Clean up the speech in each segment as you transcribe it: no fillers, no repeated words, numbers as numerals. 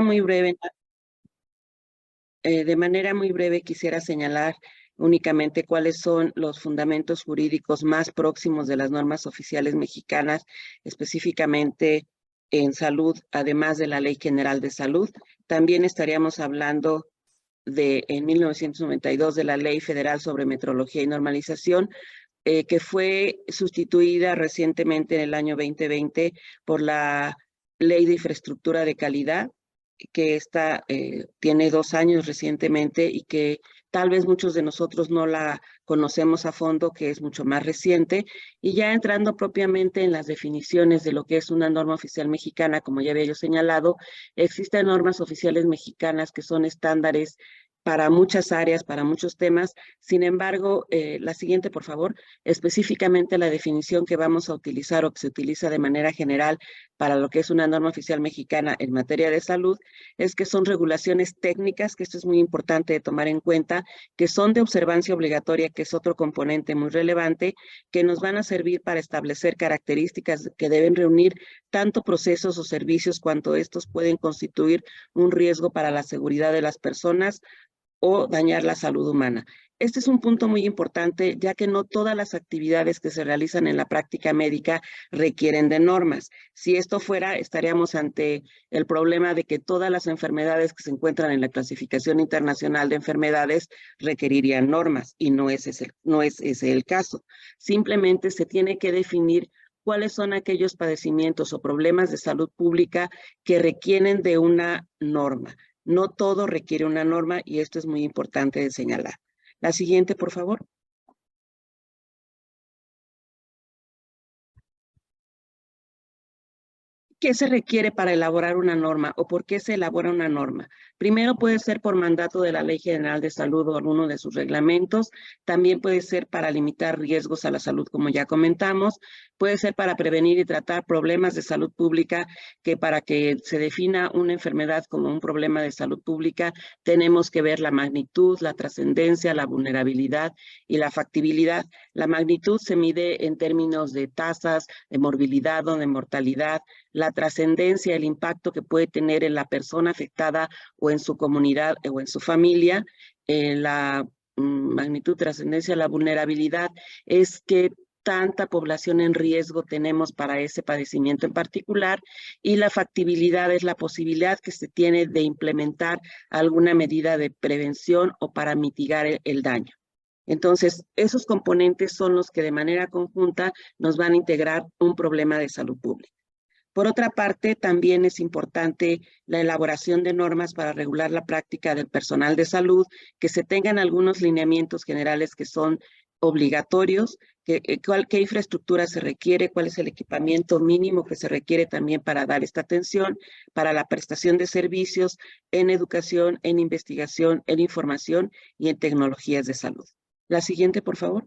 muy breve, quisiera señalar únicamente cuáles son los fundamentos jurídicos más próximos de las normas oficiales mexicanas, específicamente en salud, además de la Ley General de Salud. También estaríamos hablando en 1992, de la Ley Federal sobre Metrología y Normalización, que fue sustituida recientemente en el año 2020 por la Ley de Infraestructura de Calidad, que tiene 2 años recientemente y que tal vez muchos de nosotros no la conocemos a fondo, que es mucho más reciente. Y ya entrando propiamente en las definiciones de lo que es una norma oficial mexicana, como ya había yo señalado, existen normas oficiales mexicanas que son estándares para muchas áreas, para muchos temas. Sin embargo, la siguiente, por favor, específicamente la definición que vamos a utilizar o que se utiliza de manera general para lo que es una norma oficial mexicana en materia de salud, es que son regulaciones técnicas, que esto es muy importante de tomar en cuenta, que son de observancia obligatoria, que es otro componente muy relevante, que nos van a servir para establecer características que deben reunir tanto procesos o servicios cuanto estos pueden constituir un riesgo para la seguridad de las personas o dañar la salud humana. Este es un punto muy importante, ya que no todas las actividades que se realizan en la práctica médica requieren de normas. Si esto fuera, estaríamos ante el problema de que todas las enfermedades que se encuentran en la clasificación internacional de enfermedades requerirían normas, y no es ese el caso. Simplemente se tiene que definir cuáles son aquellos padecimientos o problemas de salud pública que requieren de una norma. No todo requiere una norma y esto es muy importante de señalar. La siguiente, por favor. ¿Qué se requiere para elaborar una norma o por qué se elabora una norma? Primero puede ser por mandato de la Ley General de Salud o alguno de sus reglamentos. También puede ser para limitar riesgos a la salud, como ya comentamos. Puede ser para prevenir y tratar problemas de salud pública, que para que se defina una enfermedad como un problema de salud pública, tenemos que ver la magnitud, la trascendencia, la vulnerabilidad y la factibilidad. La magnitud se mide en términos de tasas, de morbilidad o de mortalidad. La trascendencia, el impacto que puede tener en la persona afectada o en su comunidad o en su familia. La magnitud, trascendencia, la vulnerabilidad es que tanta población en riesgo tenemos para ese padecimiento en particular, y la factibilidad es la posibilidad que se tiene de implementar alguna medida de prevención o para mitigar el daño. Entonces, esos componentes son los que de manera conjunta nos van a integrar un problema de salud pública. Por otra parte, también es importante la elaboración de normas para regular la práctica del personal de salud, que se tengan algunos lineamientos generales que son obligatorios, qué infraestructura se requiere, cuál es el equipamiento mínimo que se requiere también para dar esta atención, para la prestación de servicios en educación, en investigación, en información y en tecnologías de salud. La siguiente, por favor.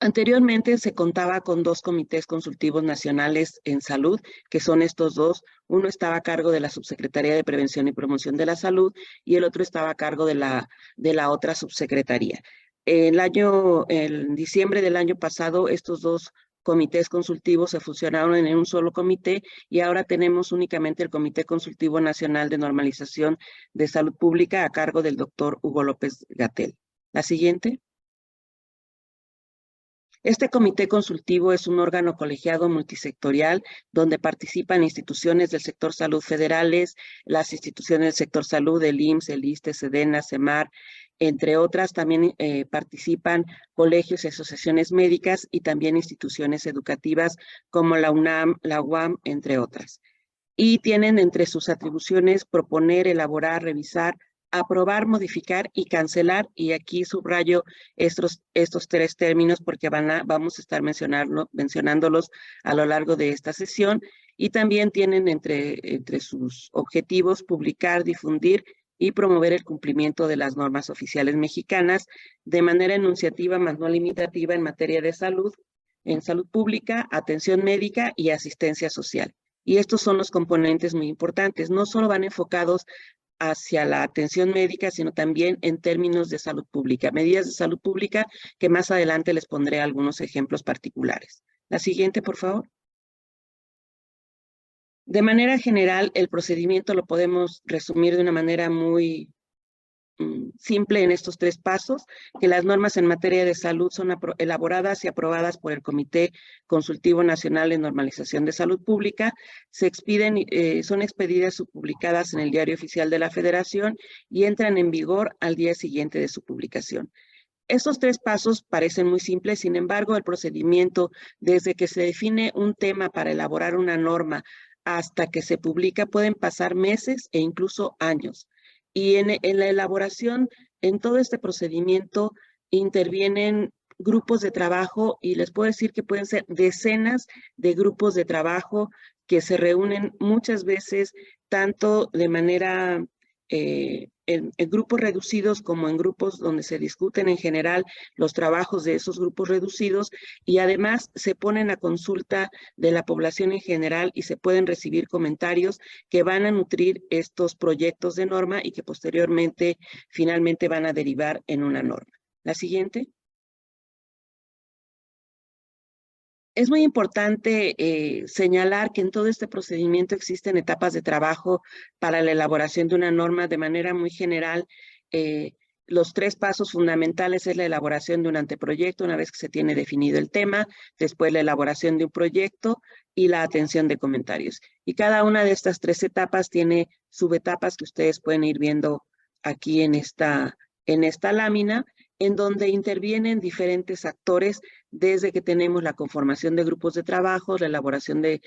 Anteriormente se contaba con 2 comités consultivos nacionales en salud, que son estos dos. Uno estaba a cargo de la Subsecretaría de Prevención y Promoción de la Salud y el otro estaba a cargo de la otra subsecretaría. En diciembre del año pasado, estos 2 comités consultivos se fusionaron en un solo comité y ahora tenemos únicamente el Comité Consultivo Nacional de Normalización de Salud Pública a cargo del doctor Hugo López-Gatell. La siguiente. Este comité consultivo es un órgano colegiado multisectorial donde participan instituciones del sector salud federales, las instituciones del sector salud, el IMSS, el ISSSTE, SEDENA, CEMAR, entre otras. También participan colegios y asociaciones médicas y también instituciones educativas como la UNAM, la UAM, entre otras. Y tienen entre sus atribuciones proponer, elaborar, revisar, aprobar, modificar y cancelar, y aquí subrayo estos 3 términos porque vamos a estar mencionándolos a lo largo de esta sesión, y también tienen entre sus objetivos publicar, difundir y promover el cumplimiento de las normas oficiales mexicanas de manera enunciativa, más no limitativa, en materia de salud, en salud pública, atención médica y asistencia social. Y estos son los componentes muy importantes. No solo van enfocados hacia la atención médica, sino también en términos de salud pública, medidas de salud pública que más adelante les pondré algunos ejemplos particulares. La siguiente, por favor. De manera general, el procedimiento lo podemos resumir de una manera muy simple en estos 3 pasos, que las normas en materia de salud son elaboradas y aprobadas por el Comité Consultivo Nacional de Normalización de Salud Pública, son expedidas o publicadas en el Diario Oficial de la Federación y entran en vigor al día siguiente de su publicación. Estos 3 pasos parecen muy simples, sin embargo, el procedimiento desde que se define un tema para elaborar una norma hasta que se publica pueden pasar meses e incluso años. Y en la elaboración, en todo este procedimiento, intervienen grupos de trabajo y les puedo decir que pueden ser decenas de grupos de trabajo que se reúnen muchas veces tanto de manera en grupos reducidos como en grupos donde se discuten en general los trabajos de esos grupos reducidos y además se ponen a consulta de la población en general y se pueden recibir comentarios que van a nutrir estos proyectos de norma y que posteriormente finalmente van a derivar en una norma. La siguiente. Es muy importante señalar que en todo este procedimiento existen etapas de trabajo para la elaboración de una norma de manera muy general. Los 3 pasos fundamentales es la elaboración de un anteproyecto una vez que se tiene definido el tema, después la elaboración de un proyecto y la atención de comentarios. Y cada una de estas 3 etapas tiene subetapas que ustedes pueden ir viendo aquí en esta lámina, en donde intervienen diferentes actores desde que tenemos la conformación de grupos de trabajo, la elaboración de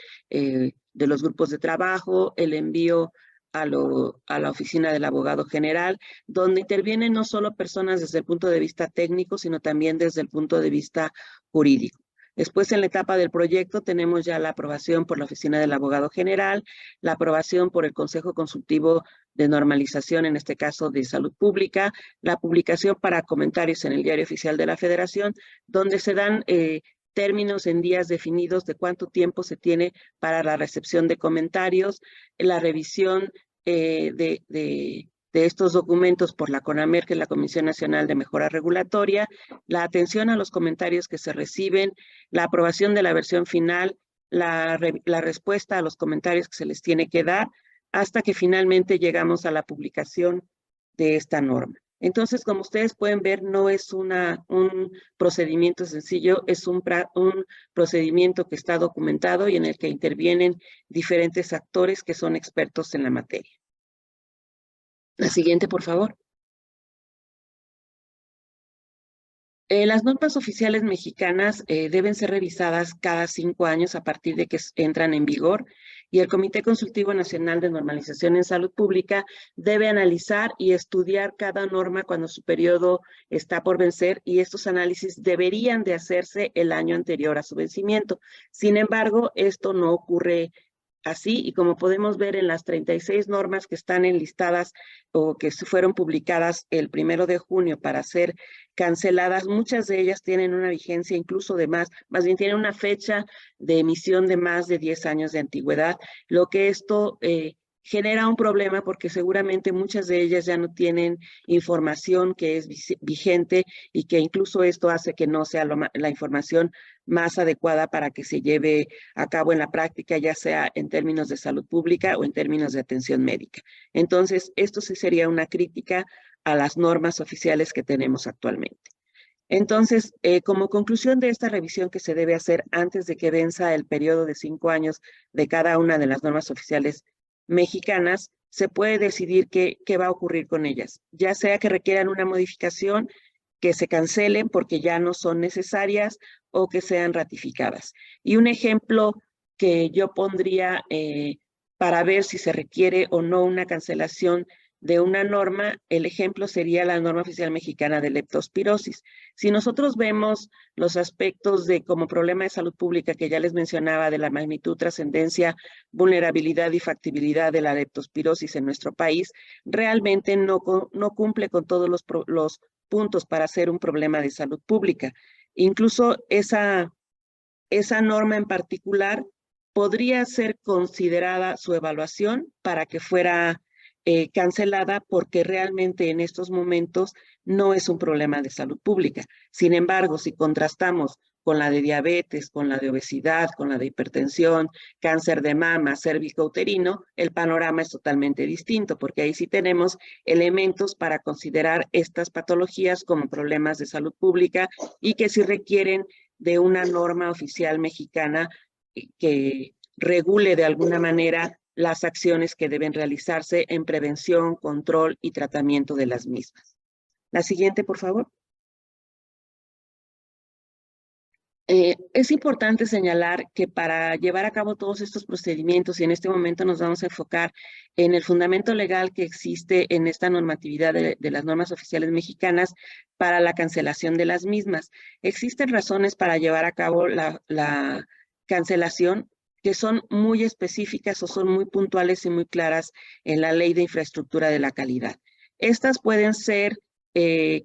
los grupos de trabajo, el envío a la oficina del abogado general, donde intervienen no solo personas desde el punto de vista técnico, sino también desde el punto de vista jurídico. Después, en la etapa del proyecto, tenemos ya la aprobación por la oficina del abogado general, la aprobación por el Consejo Consultivo de Normalización, en este caso de Salud Pública, la publicación para comentarios en el Diario Oficial de la Federación, donde se dan términos en días definidos de cuánto tiempo se tiene para la recepción de comentarios, la revisión de estos documentos por la CONAMER, que es la Comisión Nacional de Mejora Regulatoria, la atención a los comentarios que se reciben, la aprobación de la versión final, la respuesta a los comentarios que se les tiene que dar, hasta que finalmente llegamos a la publicación de esta norma. Entonces, como ustedes pueden ver, no es un procedimiento sencillo, es un procedimiento que está documentado y en el que intervienen diferentes actores que son expertos en la materia. La siguiente, por favor. Las normas oficiales mexicanas deben ser revisadas cada 5 años a partir de que entran en vigor y el Comité Consultivo Nacional de Normalización en Salud Pública debe analizar y estudiar cada norma cuando su periodo está por vencer y estos análisis deberían de hacerse el año anterior a su vencimiento. Sin embargo, esto no ocurre así, y como podemos ver en las 36 normas que están enlistadas o que fueron publicadas el 1 de junio para ser canceladas, muchas de ellas tienen una vigencia incluso de más bien tienen una fecha de emisión de más de 10 años de antigüedad, lo que esto genera un problema porque seguramente muchas de ellas ya no tienen información que es vigente y que incluso esto hace que no sea la información más adecuada para que se lleve a cabo en la práctica, ya sea en términos de salud pública o en términos de atención médica. Entonces, esto sí sería una crítica a las normas oficiales que tenemos actualmente. Entonces, como conclusión de esta revisión que se debe hacer antes de que venza el periodo de 5 años de cada una de las normas oficiales mexicanas, se puede decidir qué va a ocurrir con ellas, ya sea que requieran una modificación, que se cancelen porque ya no son necesarias o que sean ratificadas. Y un ejemplo que yo pondría para ver si se requiere o no una cancelación de una norma, el ejemplo sería la norma oficial mexicana de leptospirosis. Si nosotros vemos los aspectos de como problema de salud pública que ya les mencionaba, de la magnitud, trascendencia, vulnerabilidad y factibilidad de la leptospirosis en nuestro país, realmente no cumple con todos los puntos para ser un problema de salud pública. Incluso esa norma en particular podría ser considerada su evaluación para que fuera cancelada porque realmente en estos momentos no es un problema de salud pública. Sin embargo, si contrastamos con la de diabetes, con la de obesidad, con la de hipertensión, cáncer de mama, cérvico-uterino, el panorama es totalmente distinto, porque ahí sí tenemos elementos para considerar estas patologías como problemas de salud pública y que sí requieren de una norma oficial mexicana que regule de alguna manera las acciones que deben realizarse en prevención, control y tratamiento de las mismas. La siguiente, por favor. Es importante señalar que para llevar a cabo todos estos procedimientos, y en este momento nos vamos a enfocar en el fundamento legal que existe en esta normatividad de las normas oficiales mexicanas para la cancelación de las mismas. Existen razones para llevar a cabo la cancelación que son muy específicas o son muy puntuales y muy claras en la Ley de Infraestructura de la Calidad. Estas pueden ser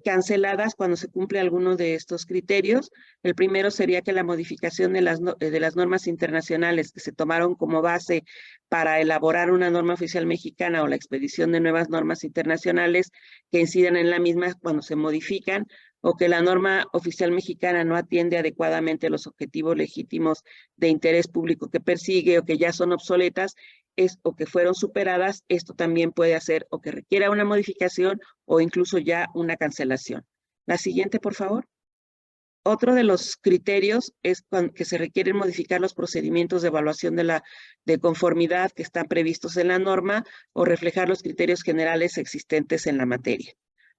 canceladas cuando se cumple alguno de estos criterios. El primero sería que la modificación de las normas internacionales que se tomaron como base para elaborar una norma oficial mexicana o la expedición de nuevas normas internacionales que incidan en la misma cuando se modifican, o que la norma oficial mexicana no atiende adecuadamente los objetivos legítimos de interés público que persigue, o que ya son obsoletas, o que fueron superadas. Esto también puede hacer o que requiera una modificación o incluso ya una cancelación. La siguiente, por favor. Otro de los criterios es que se requieren modificar los procedimientos de evaluación de conformidad que están previstos en la norma o reflejar los criterios generales existentes en la materia.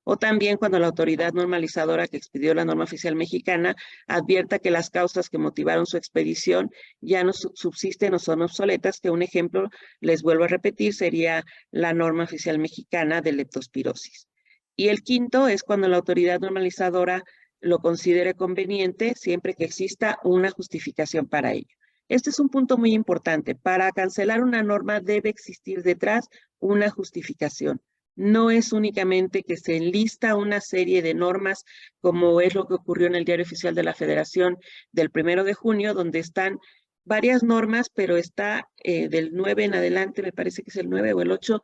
O también cuando la autoridad normalizadora que expidió la norma oficial mexicana advierta que las causas que motivaron su expedición ya no subsisten o son obsoletas, que un ejemplo, les vuelvo a repetir, sería la norma oficial mexicana de leptospirosis. Y el quinto es cuando la autoridad normalizadora lo considere conveniente, siempre que exista una justificación para ello. Este es un punto muy importante. Para cancelar una norma debe existir detrás una justificación. No es únicamente que se enlista una serie de normas, como es lo que ocurrió en el Diario Oficial de la Federación del 1 de junio, donde están varias normas, pero está del 9 en adelante, me parece que es el 9 o el 8,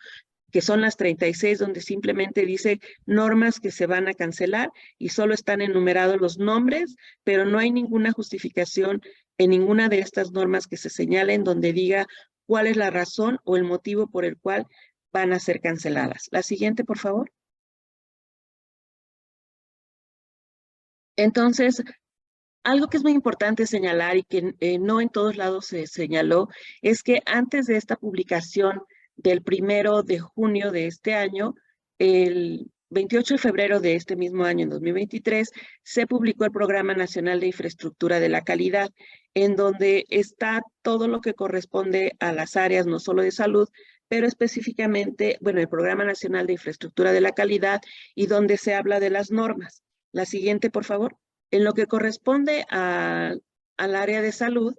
que son las 36, donde simplemente dice normas que se van a cancelar y solo están enumerados los nombres, pero no hay ninguna justificación en ninguna de estas normas que se señalen donde diga cuál es la razón o el motivo por el cual van a ser canceladas. La siguiente, por favor. Entonces, algo que es muy importante señalar y que no en todos lados se señaló es que antes de esta publicación del 1 de junio de este año, el 28 de febrero de este mismo año, en 2023, se publicó el Programa Nacional de Infraestructura de la Calidad, en donde está todo lo que corresponde a las áreas, no solo de salud, pero específicamente, bueno, el Programa Nacional de Infraestructura de la Calidad, y donde se habla de las normas. La siguiente, por favor. En lo que corresponde al área de salud,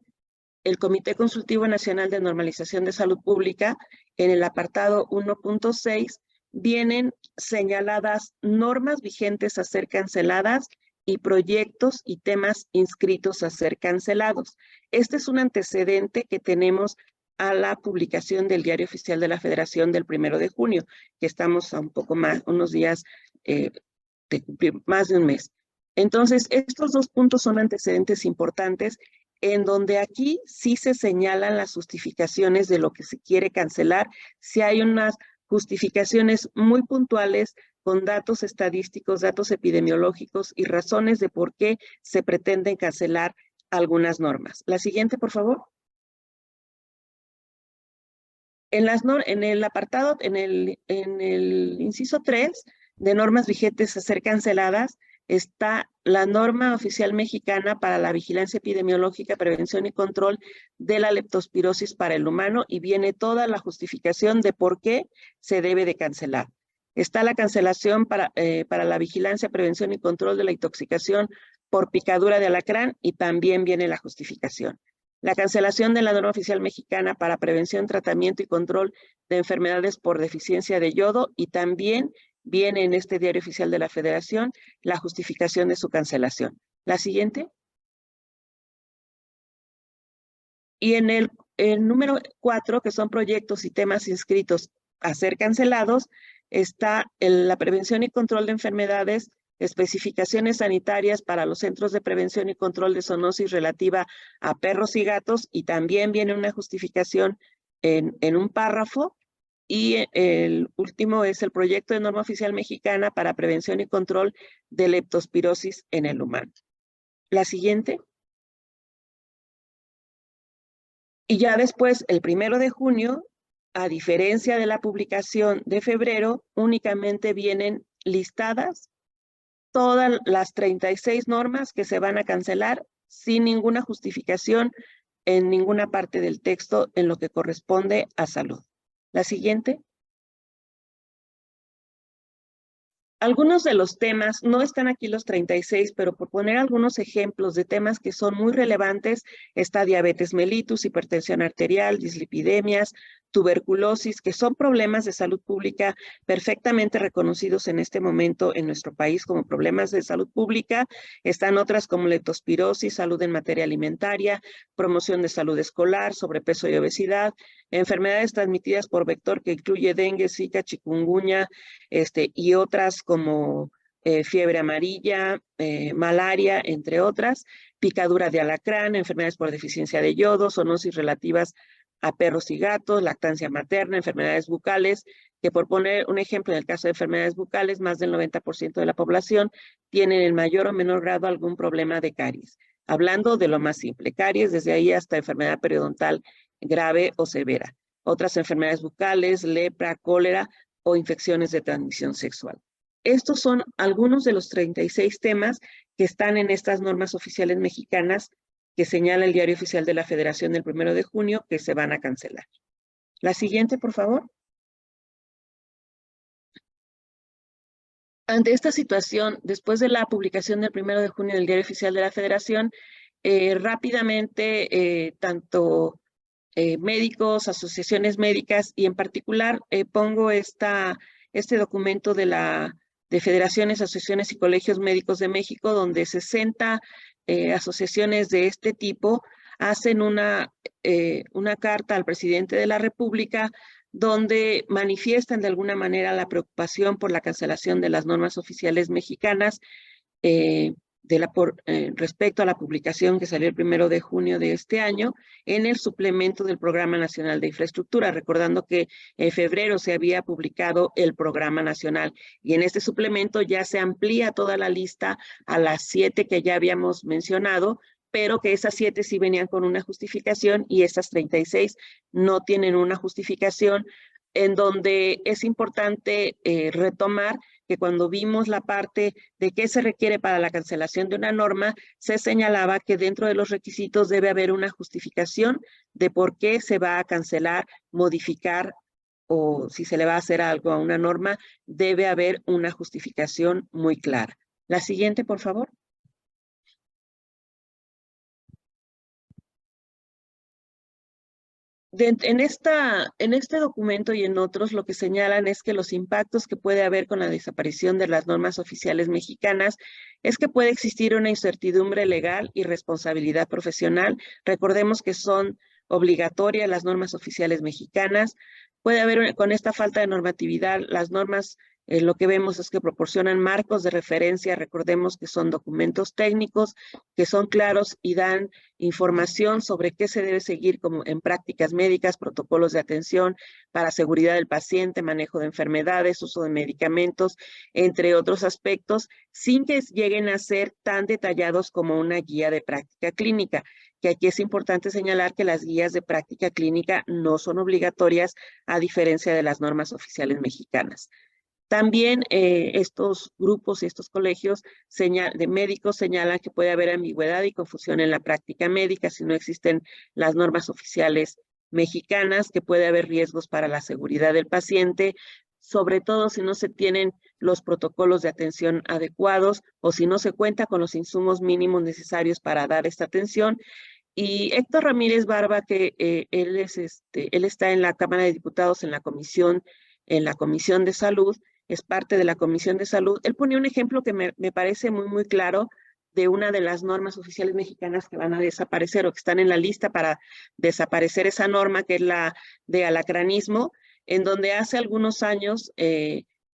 el Comité Consultivo Nacional de Normalización de Salud Pública, en el apartado 1.6, vienen señaladas normas vigentes a ser canceladas y proyectos y temas inscritos a ser cancelados. Este es un antecedente que tenemos a la publicación del Diario Oficial de la Federación del 1 de junio, que estamos a un poco más, unos días de cumplir más de un mes. Entonces, estos dos puntos son antecedentes importantes en donde aquí sí se señalan las justificaciones de lo que se quiere cancelar, si hay unas justificaciones muy puntuales con datos estadísticos, datos epidemiológicos y razones de por qué se pretenden cancelar algunas normas. La siguiente, por favor. En el apartado, en el inciso 3 de normas vigentes a ser canceladas, está la norma oficial mexicana para la vigilancia epidemiológica, prevención y control de la leptospirosis para el humano, y viene toda la justificación de por qué se debe de cancelar. Está la cancelación para la vigilancia, prevención y control de la intoxicación por picadura de alacrán, y también viene la justificación. La cancelación de la norma oficial mexicana para prevención, tratamiento y control de enfermedades por deficiencia de yodo, y también viene en este Diario Oficial de la Federación la justificación de su cancelación. La siguiente. Y en el número 4, que son proyectos y temas inscritos a ser cancelados, está la prevención y control de enfermedades especificaciones sanitarias para los centros de prevención y control de zoonosis relativa a perros y gatos, y también viene una justificación en un párrafo. Y el último es el proyecto de norma oficial mexicana para prevención y control de leptospirosis en el humano. La siguiente. Y ya después, el 1 de junio, a diferencia de la publicación de febrero, únicamente vienen listadas todas las 36 normas que se van a cancelar sin ninguna justificación en ninguna parte del texto en lo que corresponde a salud. La siguiente. Algunos de los temas, no están aquí los 36, pero por poner algunos ejemplos de temas que son muy relevantes, está diabetes mellitus, hipertensión arterial, dislipidemias, tuberculosis, que son problemas de salud pública perfectamente reconocidos en este momento en nuestro país como problemas de salud pública. Están otras como leptospirosis, salud en materia alimentaria, promoción de salud escolar, sobrepeso y obesidad, enfermedades transmitidas por vector que incluye dengue, zika, chikungunya, y otras como fiebre amarilla, malaria, entre otras, picadura de alacrán, enfermedades por deficiencia de yodo, zoonosis relativas a perros y gatos, lactancia materna, enfermedades bucales, que por poner un ejemplo, en el caso de enfermedades bucales, más del 90% de la población tienen en mayor o menor grado algún problema de caries. Hablando de lo más simple, caries, desde ahí hasta enfermedad periodontal grave o severa. Otras enfermedades bucales, lepra, cólera o infecciones de transmisión sexual. Estos son algunos de los 36 temas que están en estas normas oficiales mexicanas que señala el Diario Oficial de la Federación del 1 de junio que se van a cancelar. La siguiente, por favor. Ante esta situación, después de la publicación del 1 de junio del Diario Oficial de la Federación, rápidamente tanto médicos, asociaciones médicas, y en particular pongo este documento de Federaciones, Asociaciones y Colegios Médicos de México, donde 60 asociaciones de este tipo hacen una carta al presidente de la República donde manifiestan de alguna manera la preocupación por la cancelación de las normas oficiales mexicanas respecto a la publicación que salió el 1 de junio de este año en el suplemento del Programa Nacional de Infraestructura, recordando que en febrero se había publicado el Programa Nacional y en este suplemento ya se amplía toda la lista a las 7 que ya habíamos mencionado, pero que esas 7 sí venían con una justificación y esas 36 no tienen una justificación, en donde es importante retomar que cuando vimos la parte de qué se requiere para la cancelación de una norma, se señalaba que dentro de los requisitos debe haber una justificación de por qué se va a cancelar, modificar o si se le va a hacer algo a una norma, debe haber una justificación muy clara. La siguiente, por favor. En este documento y en otros lo que señalan es que los impactos que puede haber con la desaparición de las normas oficiales mexicanas es que puede existir una incertidumbre legal y responsabilidad profesional. Recordemos que son obligatorias las normas oficiales mexicanas. Puede haber, con esta falta de normatividad, las normas lo que vemos es que proporcionan marcos de referencia. Recordemos que son documentos técnicos que son claros y dan información sobre qué se debe seguir como en prácticas médicas, protocolos de atención para seguridad del paciente, manejo de enfermedades, uso de medicamentos, entre otros aspectos, sin que lleguen a ser tan detallados como una guía de práctica clínica, que aquí es importante señalar que las guías de práctica clínica no son obligatorias a diferencia de las normas oficiales mexicanas. También estos grupos y estos colegios de médicos señalan que puede haber ambigüedad y confusión en la práctica médica si no existen las normas oficiales mexicanas, que puede haber riesgos para la seguridad del paciente, sobre todo si no se tienen los protocolos de atención adecuados o si no se cuenta con los insumos mínimos necesarios para dar esta atención. Y Héctor Ramírez Barba, que él está en la Cámara de Diputados en la Comisión de Salud, es parte de la Comisión de Salud. Él ponía un ejemplo que me parece muy, muy claro de una de las normas oficiales mexicanas que van a desaparecer o que están en la lista para desaparecer esa norma, que es la de alacranismo, en donde hace algunos años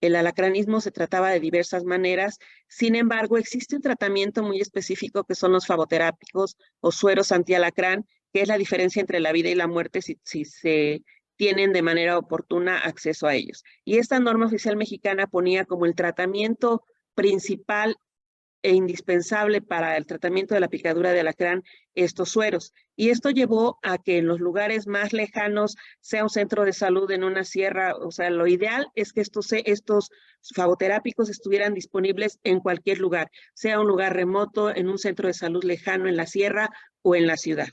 el alacranismo se trataba de diversas maneras. Sin embargo, existe un tratamiento muy específico que son los flavoterápicos o sueros antialacrán, que es la diferencia entre la vida y la muerte si se tienen de manera oportuna acceso a ellos. Y esta norma oficial mexicana ponía como el tratamiento principal e indispensable para el tratamiento de la picadura de alacrán estos sueros. Y esto llevó a que en los lugares más lejanos, sea un centro de salud en una sierra, o sea, lo ideal es que estos flavoterápicos estuvieran disponibles en cualquier lugar, sea un lugar remoto, en un centro de salud lejano, en la sierra o en la ciudad.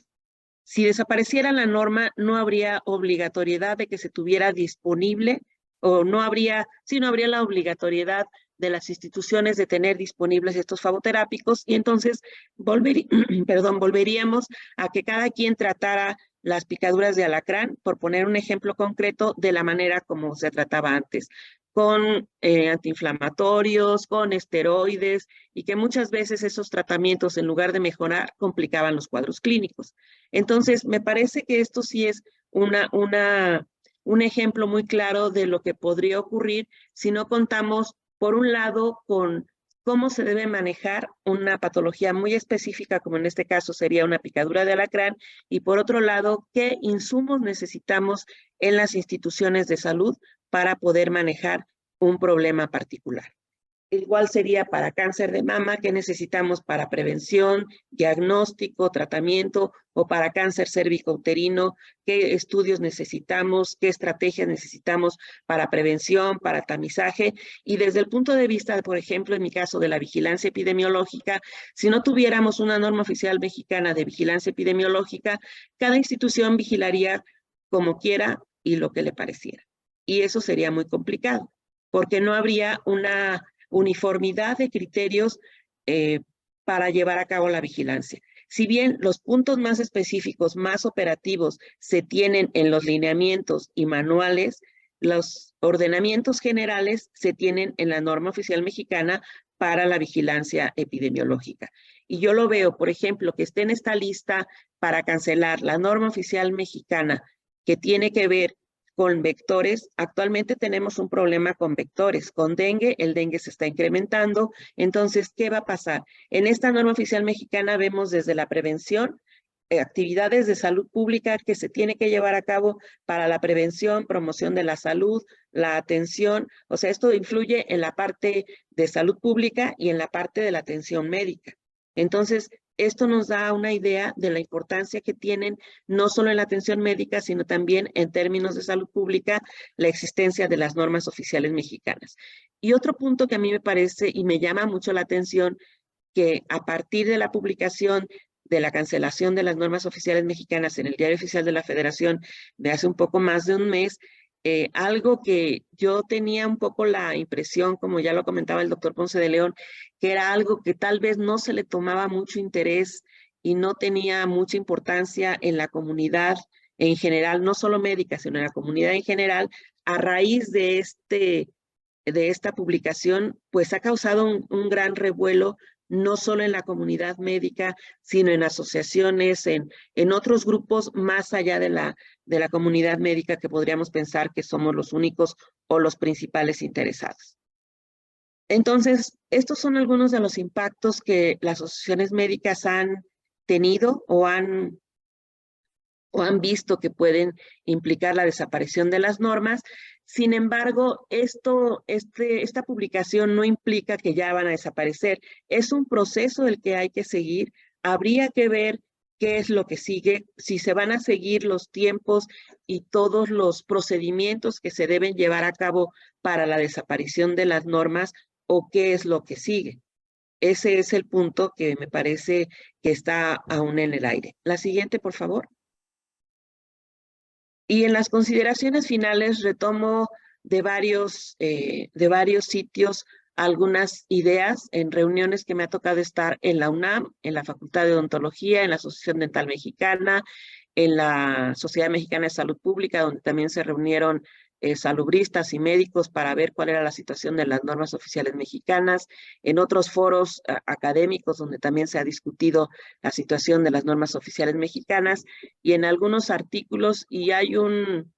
Si desapareciera la norma, no habría obligatoriedad de que se tuviera disponible, o no habría la obligatoriedad de las instituciones de tener disponibles estos flavoterápicos, y entonces volveríamos a que cada quien tratara las picaduras de alacrán, por poner un ejemplo concreto, de la manera como se trataba antes, con antiinflamatorios, con esteroides, y que muchas veces esos tratamientos, en lugar de mejorar, complicaban los cuadros clínicos. Entonces, me parece que esto sí es un ejemplo muy claro de lo que podría ocurrir si no contamos, por un lado, con cómo se debe manejar una patología muy específica, como en este caso sería una picadura de alacrán, y por otro lado, qué insumos necesitamos en las instituciones de salud para poder manejar un problema particular. Igual sería para cáncer de mama, ¿qué necesitamos para prevención, diagnóstico, tratamiento? O para cáncer cérvico-uterino, ¿qué estudios necesitamos? ¿Qué estrategias necesitamos para prevención, para tamizaje? Y desde el punto de vista, por ejemplo, en mi caso de la vigilancia epidemiológica, si no tuviéramos una norma oficial mexicana de vigilancia epidemiológica, cada institución vigilaría como quiera y lo que le pareciera. Y eso sería muy complicado, porque no habría una uniformidad de criterios para llevar a cabo la vigilancia. Si bien los puntos más específicos, más operativos, se tienen en los lineamientos y manuales, los ordenamientos generales se tienen en la norma oficial mexicana para la vigilancia epidemiológica. Y yo lo veo, por ejemplo, que esté en esta lista para cancelar la norma oficial mexicana que tiene que ver con vectores. Actualmente tenemos un problema con vectores, con dengue. El dengue se está incrementando. Entonces, ¿qué va a pasar? En esta norma oficial mexicana vemos desde la prevención, actividades de salud pública que se tiene que llevar a cabo para la prevención, promoción de la salud, la atención. O sea, esto influye en la parte de salud pública y en la parte de la atención médica. Entonces, esto nos da una idea de la importancia que tienen no solo en la atención médica, sino también en términos de salud pública, la existencia de las normas oficiales mexicanas. Y otro punto que a mí me parece y me llama mucho la atención, que a partir de la publicación de la cancelación de las normas oficiales mexicanas en el Diario Oficial de la Federación de hace un poco más de un mes, algo que yo tenía un poco la impresión, como ya lo comentaba el doctor Ponce de León, que era algo que tal vez no se le tomaba mucho interés y no tenía mucha importancia en la comunidad en general, no solo médica, sino en la comunidad en general. A raíz de esta publicación, pues ha causado un gran revuelo, no solo en la comunidad médica, sino en asociaciones, en otros grupos más allá de la comunidad médica, que podríamos pensar que somos los únicos o los principales interesados. Entonces, estos son algunos de los impactos que las asociaciones médicas han tenido o han visto que pueden implicar la desaparición de las normas. Sin embargo, esta publicación no implica que ya van a desaparecer. Es un proceso el que hay que seguir. Habría que ver qué es lo que sigue, si se van a seguir los tiempos y todos los procedimientos que se deben llevar a cabo para la desaparición de las normas, o qué es lo que sigue. Ese es el punto que me parece que está aún en el aire. La siguiente, por favor. Y en las consideraciones finales retomo de varios sitios algunas ideas en reuniones que me ha tocado estar en la UNAM, en la Facultad de Odontología, en la Asociación Dental Mexicana, en la Sociedad Mexicana de Salud Pública, donde también se reunieron salubristas y médicos para ver cuál era la situación de las normas oficiales mexicanas, en otros foros académicos donde también se ha discutido la situación de las normas oficiales mexicanas, y en algunos artículos, y hay un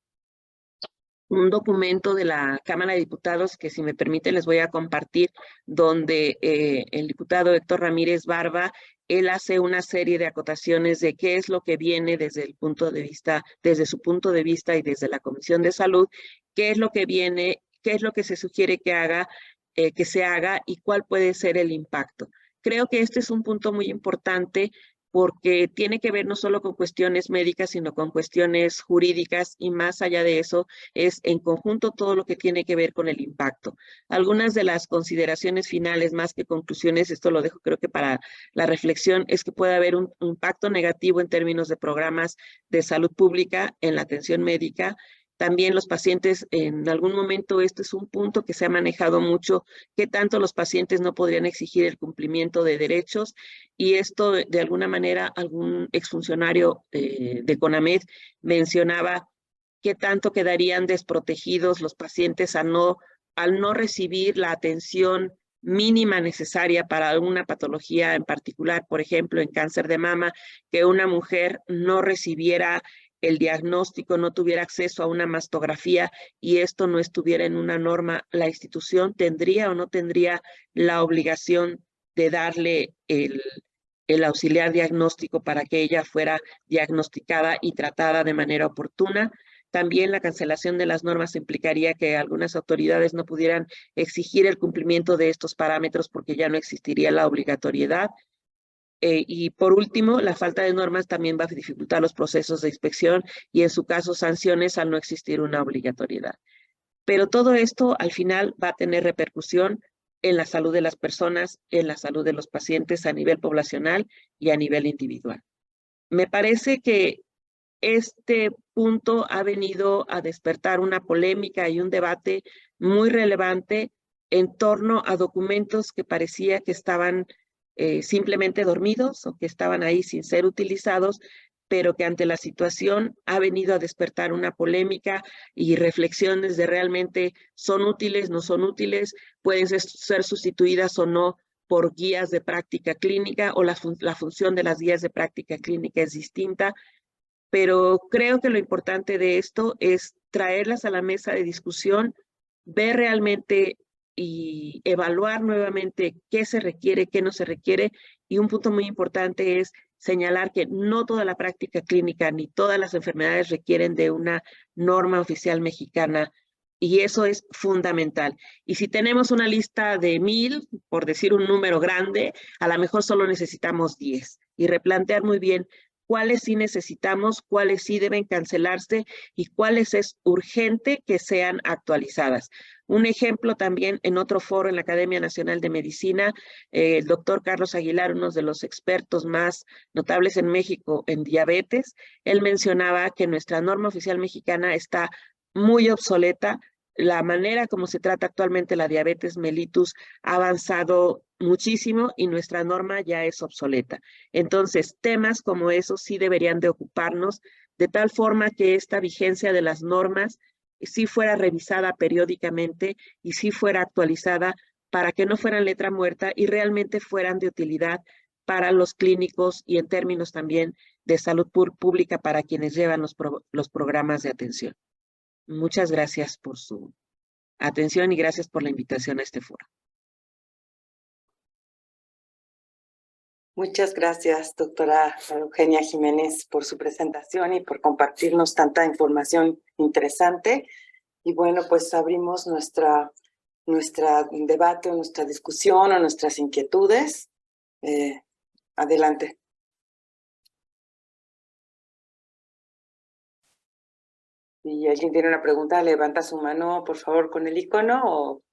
un documento de la Cámara de Diputados que, si me permiten, les voy a compartir, donde el diputado Héctor Ramírez Barba, él hace una serie de acotaciones de qué es lo que viene desde el punto de vista, desde su punto de vista y desde la Comisión de Salud, qué es lo que viene, qué es lo que se sugiere que haga, que se haga y cuál puede ser el impacto. Creo que este es un punto muy importante porque tiene que ver no solo con cuestiones médicas, sino con cuestiones jurídicas, y más allá de eso es en conjunto todo lo que tiene que ver con el impacto. Algunas de las consideraciones finales, más que conclusiones, esto lo dejo creo que para la reflexión, es que puede haber un impacto negativo en términos de programas de salud pública en la atención médica. También los pacientes, en algún momento, este es un punto que se ha manejado mucho, qué tanto los pacientes no podrían exigir el cumplimiento de derechos, y esto de alguna manera algún exfuncionario de CONAMED mencionaba qué tanto quedarían desprotegidos los pacientes al no recibir la atención mínima necesaria para alguna patología en particular, por ejemplo, en cáncer de mama, que una mujer no recibiera el diagnóstico, no tuviera acceso a una mastografía y esto no estuviera en una norma. ¿La institución tendría o no tendría la obligación de darle el auxiliar diagnóstico para que ella fuera diagnosticada y tratada de manera oportuna? También la cancelación de las normas implicaría que algunas autoridades no pudieran exigir el cumplimiento de estos parámetros porque ya no existiría la obligatoriedad. Y por último, la falta de normas también va a dificultar los procesos de inspección y en su caso sanciones al no existir una obligatoriedad. Pero todo esto al final va a tener repercusión en la salud de las personas, en la salud de los pacientes a nivel poblacional y a nivel individual. Me parece que este punto ha venido a despertar una polémica y un debate muy relevante en torno a documentos que parecía que estaban simplemente dormidos o que estaban ahí sin ser utilizados, pero que ante la situación ha venido a despertar una polémica y reflexiones de realmente son útiles, no son útiles, pueden ser sustituidas o no por guías de práctica clínica, o la función de las guías de práctica clínica es distinta. Pero creo que lo importante de esto es traerlas a la mesa de discusión, ver realmente y evaluar nuevamente qué se requiere, qué no se requiere. Y un punto muy importante es señalar que no toda la práctica clínica ni todas las enfermedades requieren de una norma oficial mexicana, y eso es fundamental. Y si tenemos una lista de 1000, por decir un número grande, a lo mejor solo necesitamos 10, y replantear muy bien cuáles sí necesitamos, cuáles sí deben cancelarse y cuáles es urgente que sean actualizadas. Un ejemplo también en otro foro en la Academia Nacional de Medicina, el doctor Carlos Aguilar, uno de los expertos más notables en México en diabetes, él mencionaba que nuestra norma oficial mexicana está muy obsoleta. La manera como se trata actualmente la diabetes mellitus ha avanzado muchísimo y nuestra norma ya es obsoleta. Entonces, temas como esos sí deberían de ocuparnos, de tal forma que esta vigencia de las normas sí fuera revisada periódicamente y sí fuera actualizada, para que no fueran letra muerta y realmente fueran de utilidad para los clínicos y en términos también de salud pública para quienes llevan los programas de atención. Muchas gracias por su atención y gracias por la invitación a este foro. Muchas gracias, doctora Eugenia Jiménez, por su presentación y por compartirnos tanta información interesante. Y bueno, pues abrimos nuestra debate, nuestra discusión o nuestras inquietudes. Adelante. Si alguien tiene una pregunta, levanta su mano, por favor, con el icono o...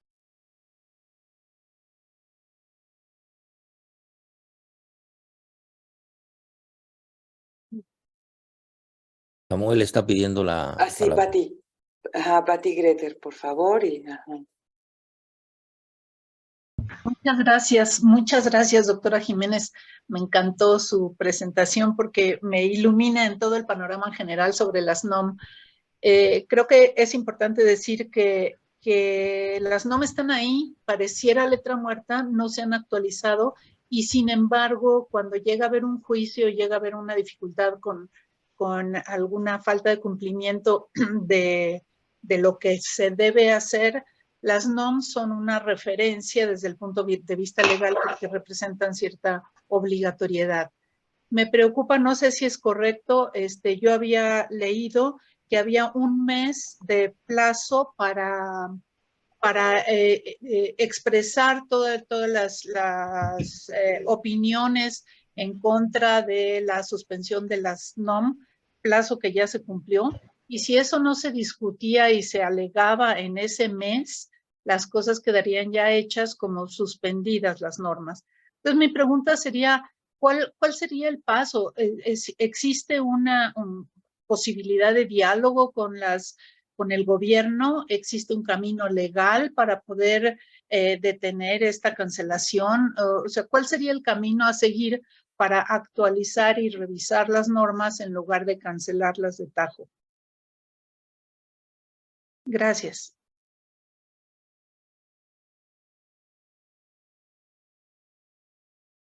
Samuel está pidiendo la sí, palabra. Pati. Pati Greter, por favor. Muchas gracias, doctora Jiménez. Me encantó su presentación porque me ilumina en todo el panorama general sobre las NOM. Creo que es importante decir que las NOM están ahí, pareciera letra muerta, no se han actualizado, y sin embargo, cuando llega a haber un juicio, llega a haber una dificultad con alguna falta de cumplimiento de lo que se debe hacer. Las NOMs son una referencia desde el punto de vista legal porque representan cierta obligatoriedad. Me preocupa, no sé si es correcto, yo había leído que había un mes de plazo para expresar todas las opiniones en contra de la suspensión de las NOM, plazo que ya se cumplió. Y si eso no se discutía y se alegaba en ese mes, las cosas quedarían ya hechas como suspendidas las normas. Entonces mi pregunta sería, ¿cuál sería el paso? ¿Existe una posibilidad de diálogo con el gobierno? ¿Existe un camino legal para poder detener esta cancelación? O sea, ¿cuál sería el camino a seguir para actualizar y revisar las normas en lugar de cancelarlas de tajo? Gracias.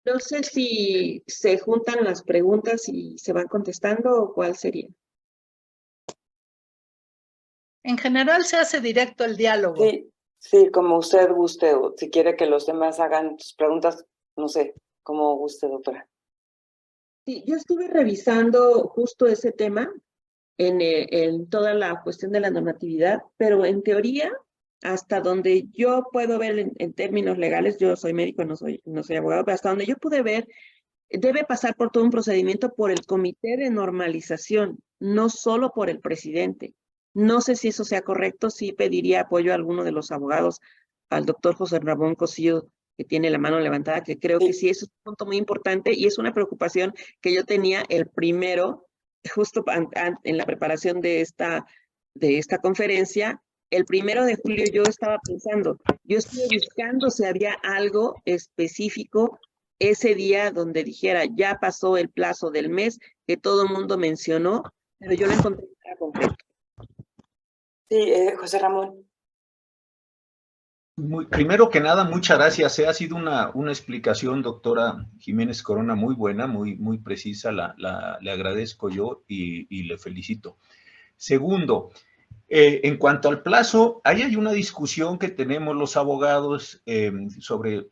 No sé si se juntan las preguntas y se van contestando o cuál sería. En general se hace directo el diálogo. Sí, como usted guste, o si quiere que los demás hagan sus preguntas, no sé, como guste, doctora. Sí, yo estuve revisando justo ese tema en toda la cuestión de la normatividad, pero en teoría, hasta donde yo puedo ver en términos legales, yo soy médico, no soy abogado, pero hasta donde yo pude ver, debe pasar por todo un procedimiento por el Comité de Normalización, no solo por el presidente. No sé si eso sea correcto, sí pediría apoyo a alguno de los abogados, al doctor José Ramón Cosío, que tiene la mano levantada, que creo que sí es un punto muy importante y es una preocupación que yo tenía el primero, justo en la preparación de esta conferencia. El 1 de julio yo estaba pensando, yo estuve buscando si había algo específico ese día donde dijera, ya pasó el plazo del mes que todo el mundo mencionó, pero yo lo encontré concreto. Sí, José Ramón. Primero que nada, muchas gracias. Ha sido una explicación, doctora Jiménez Corona, muy buena, muy precisa. Le agradezco yo y le felicito. Segundo, en cuanto al plazo, ahí hay una discusión que tenemos los abogados sobre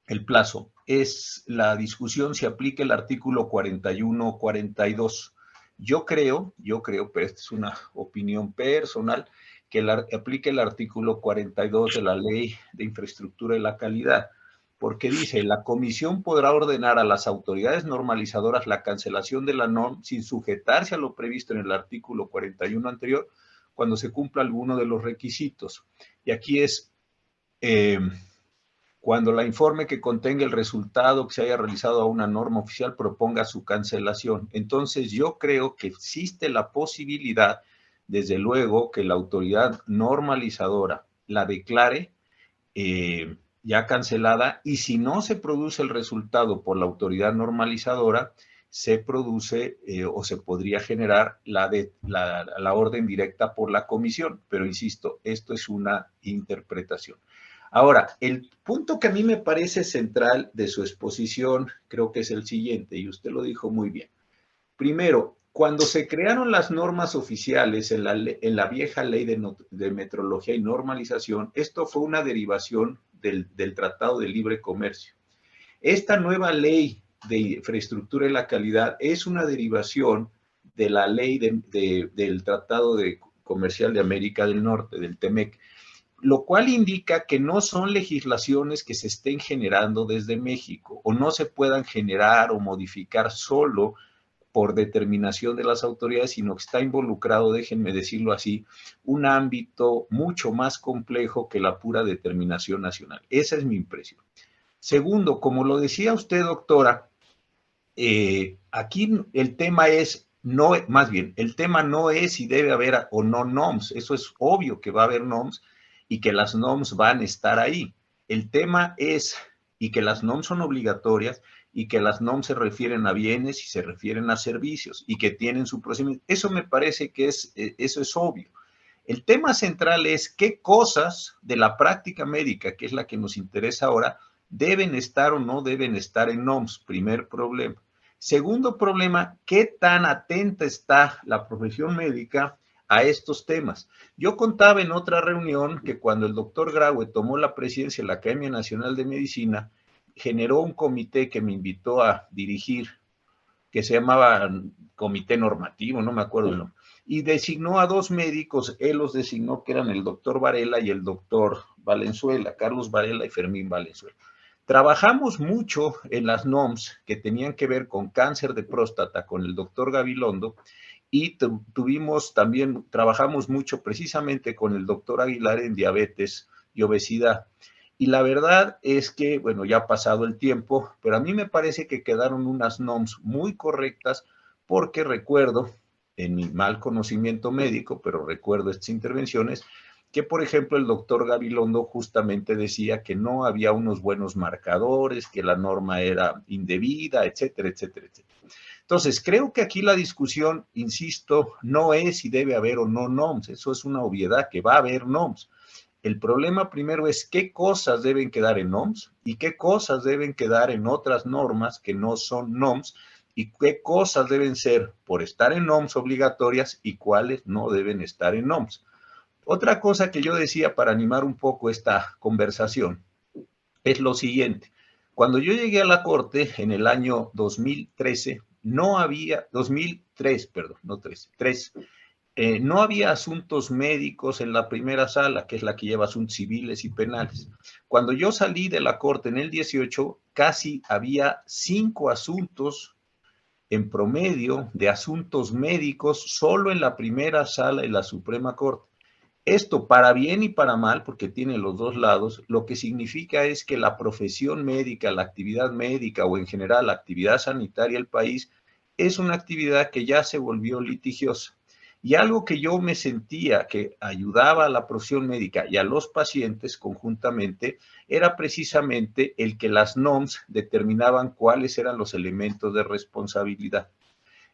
el plazo. Es la discusión si aplica el artículo 41 o 42. Yo creo, pero esta es una opinión personal, que aplique el artículo 42 de la Ley de Infraestructura de la Calidad, porque dice, la comisión podrá ordenar a las autoridades normalizadoras la cancelación de la norma sin sujetarse a lo previsto en el artículo 41 anterior, cuando se cumpla alguno de los requisitos. Y aquí es cuando la informe que contenga el resultado que se haya realizado a una norma oficial proponga su cancelación. Entonces, yo creo que existe la posibilidad, desde luego, que la autoridad normalizadora la declare ya cancelada, y si no se produce el resultado por la autoridad normalizadora, se produce o se podría generar la orden directa por la comisión. Pero insisto, esto es una interpretación. Ahora, el punto que a mí me parece central de su exposición creo que es el siguiente, y usted lo dijo muy bien. Primero, cuando se crearon las normas oficiales en la vieja ley de metrología y normalización, esto fue una derivación del Tratado de Libre Comercio. Esta nueva ley de infraestructura y la calidad es una derivación de la ley del Tratado Comercial de América del Norte, del TEMEC, lo cual indica que no son legislaciones que se estén generando desde México o no se puedan generar o modificar solo por determinación de las autoridades, sino que está involucrado, déjenme decirlo así, un ámbito mucho más complejo que la pura determinación nacional. Esa es mi impresión. Segundo, como lo decía usted, doctora, aquí el tema es, el tema no es si debe haber o no NOMS. Eso es obvio que va a haber NOMS y que las NOMS van a estar ahí. El tema es, y que las NOMS son obligatorias, y que las NOMS se refieren a bienes y se refieren a servicios, y que tienen su procedimiento. Eso me parece que eso es obvio. El tema central es qué cosas de la práctica médica, que es la que nos interesa ahora, deben estar o no deben estar en NOMS. Primer problema. Segundo problema, ¿qué tan atenta está la profesión médica a estos temas. Yo contaba en otra reunión que cuando el doctor Graue tomó la presidencia de la Academia Nacional de Medicina, generó un comité que me invitó a dirigir, que se llamaba Comité Normativo, no me acuerdo el nombre, y designó a 2 médicos, él los designó, que eran el doctor Varela y el doctor Valenzuela, Carlos Varela y Fermín Valenzuela. Trabajamos mucho en las NOMS que tenían que ver con cáncer de próstata con el doctor Gabilondo, y trabajamos mucho precisamente con el doctor Aguilar en diabetes y obesidad. Y la verdad es que, bueno, ya ha pasado el tiempo, pero a mí me parece que quedaron unas NOMS muy correctas, porque recuerdo, en mi mal conocimiento médico, pero recuerdo estas intervenciones, que por ejemplo el doctor Gabilondo justamente decía que no había unos buenos marcadores, que la norma era indebida, etcétera, etcétera, etcétera. Entonces, creo que aquí la discusión, insisto, no es si debe haber o no NOMS, eso es una obviedad, que va a haber NOMS. El problema primero es qué cosas deben quedar en NOMS y qué cosas deben quedar en otras normas que no son NOMS, y qué cosas deben ser por estar en NOMS obligatorias y cuáles no deben estar en NOMS. Otra cosa que yo decía para animar un poco esta conversación es lo siguiente. Cuando yo llegué a la Corte en el año 2013, no había asuntos médicos en la primera sala, que es la que lleva asuntos civiles y penales. Cuando yo salí de la Corte en el 18, casi había 5 asuntos en promedio de asuntos médicos solo en la primera sala de la Suprema Corte. Esto, para bien y para mal, porque tiene los dos lados, lo que significa es que la profesión médica, la actividad médica o en general la actividad sanitaria del país es una actividad que ya se volvió litigiosa. Y algo que yo me sentía que ayudaba a la profesión médica y a los pacientes conjuntamente era precisamente el que las NOMS determinaban cuáles eran los elementos de responsabilidad.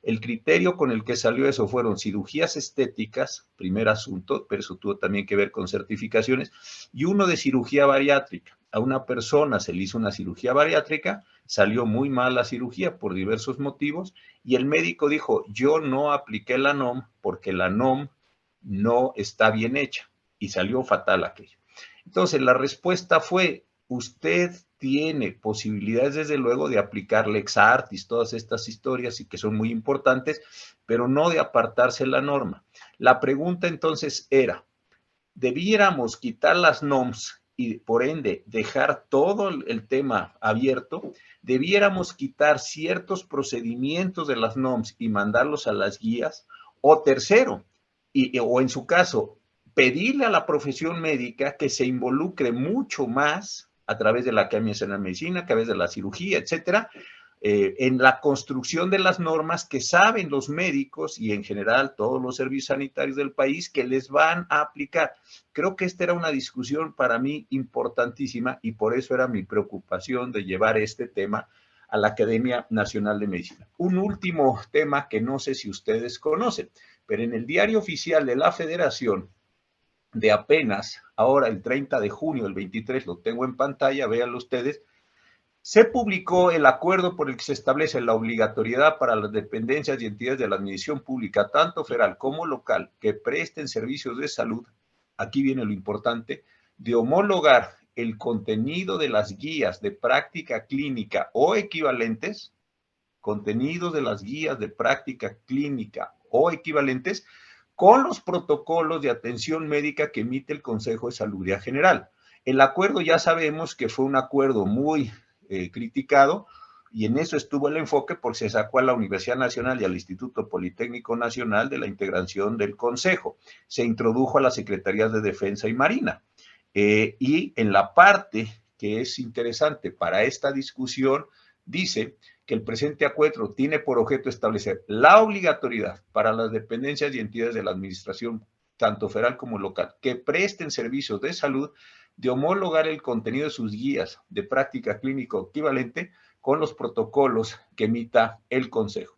El criterio con el que salió eso fueron cirugías estéticas, primer asunto, pero eso tuvo también que ver con certificaciones, y uno de cirugía bariátrica. A una persona se le hizo una cirugía bariátrica, salió muy mal la cirugía por diversos motivos, y el médico dijo, yo no apliqué la NOM porque la NOM no está bien hecha, y salió fatal aquello. Entonces, la respuesta fue, usted tiene posibilidades, desde luego, de aplicar Lex Artis, todas estas historias, y que son muy importantes, pero no de apartarse la norma. La pregunta entonces era, ¿debiéramos quitar las NOMS y por ende dejar todo el tema abierto? ¿Debiéramos quitar ciertos procedimientos de las NOMS y mandarlos a las guías? O tercero, o en su caso, pedirle a la profesión médica que se involucre mucho más a través de la Academia Nacional de Medicina, a través de la cirugía, etcétera, en la construcción de las normas que saben los médicos y en general todos los servicios sanitarios del país que les van a aplicar. Creo que esta era una discusión para mí importantísima y por eso era mi preocupación de llevar este tema a la Academia Nacional de Medicina. Un último tema que no sé si ustedes conocen, pero en el Diario Oficial de la Federación, de apenas ahora el 30 de junio, el 23, lo tengo en pantalla, véanlo ustedes, se publicó el acuerdo por el que se establece la obligatoriedad para las dependencias y entidades de la administración pública, tanto federal como local, que presten servicios de salud, aquí viene lo importante, de homologar el contenido de las guías de práctica clínica o equivalentes, contenidos de las guías de práctica clínica o equivalentes, con los protocolos de atención médica que emite el Consejo de Salubridad General. El acuerdo ya sabemos que fue un acuerdo muy criticado, y en eso estuvo el enfoque porque se sacó a la Universidad Nacional y al Instituto Politécnico Nacional de la integración del Consejo. Se introdujo a las Secretarías de Defensa y Marina. Y en la parte que es interesante para esta discusión, dice que el presente acuerdo tiene por objeto establecer la obligatoriedad para las dependencias y entidades de la administración, tanto federal como local, que presten servicios de salud, de homologar el contenido de sus guías de práctica clínico equivalente con los protocolos que emita el Consejo.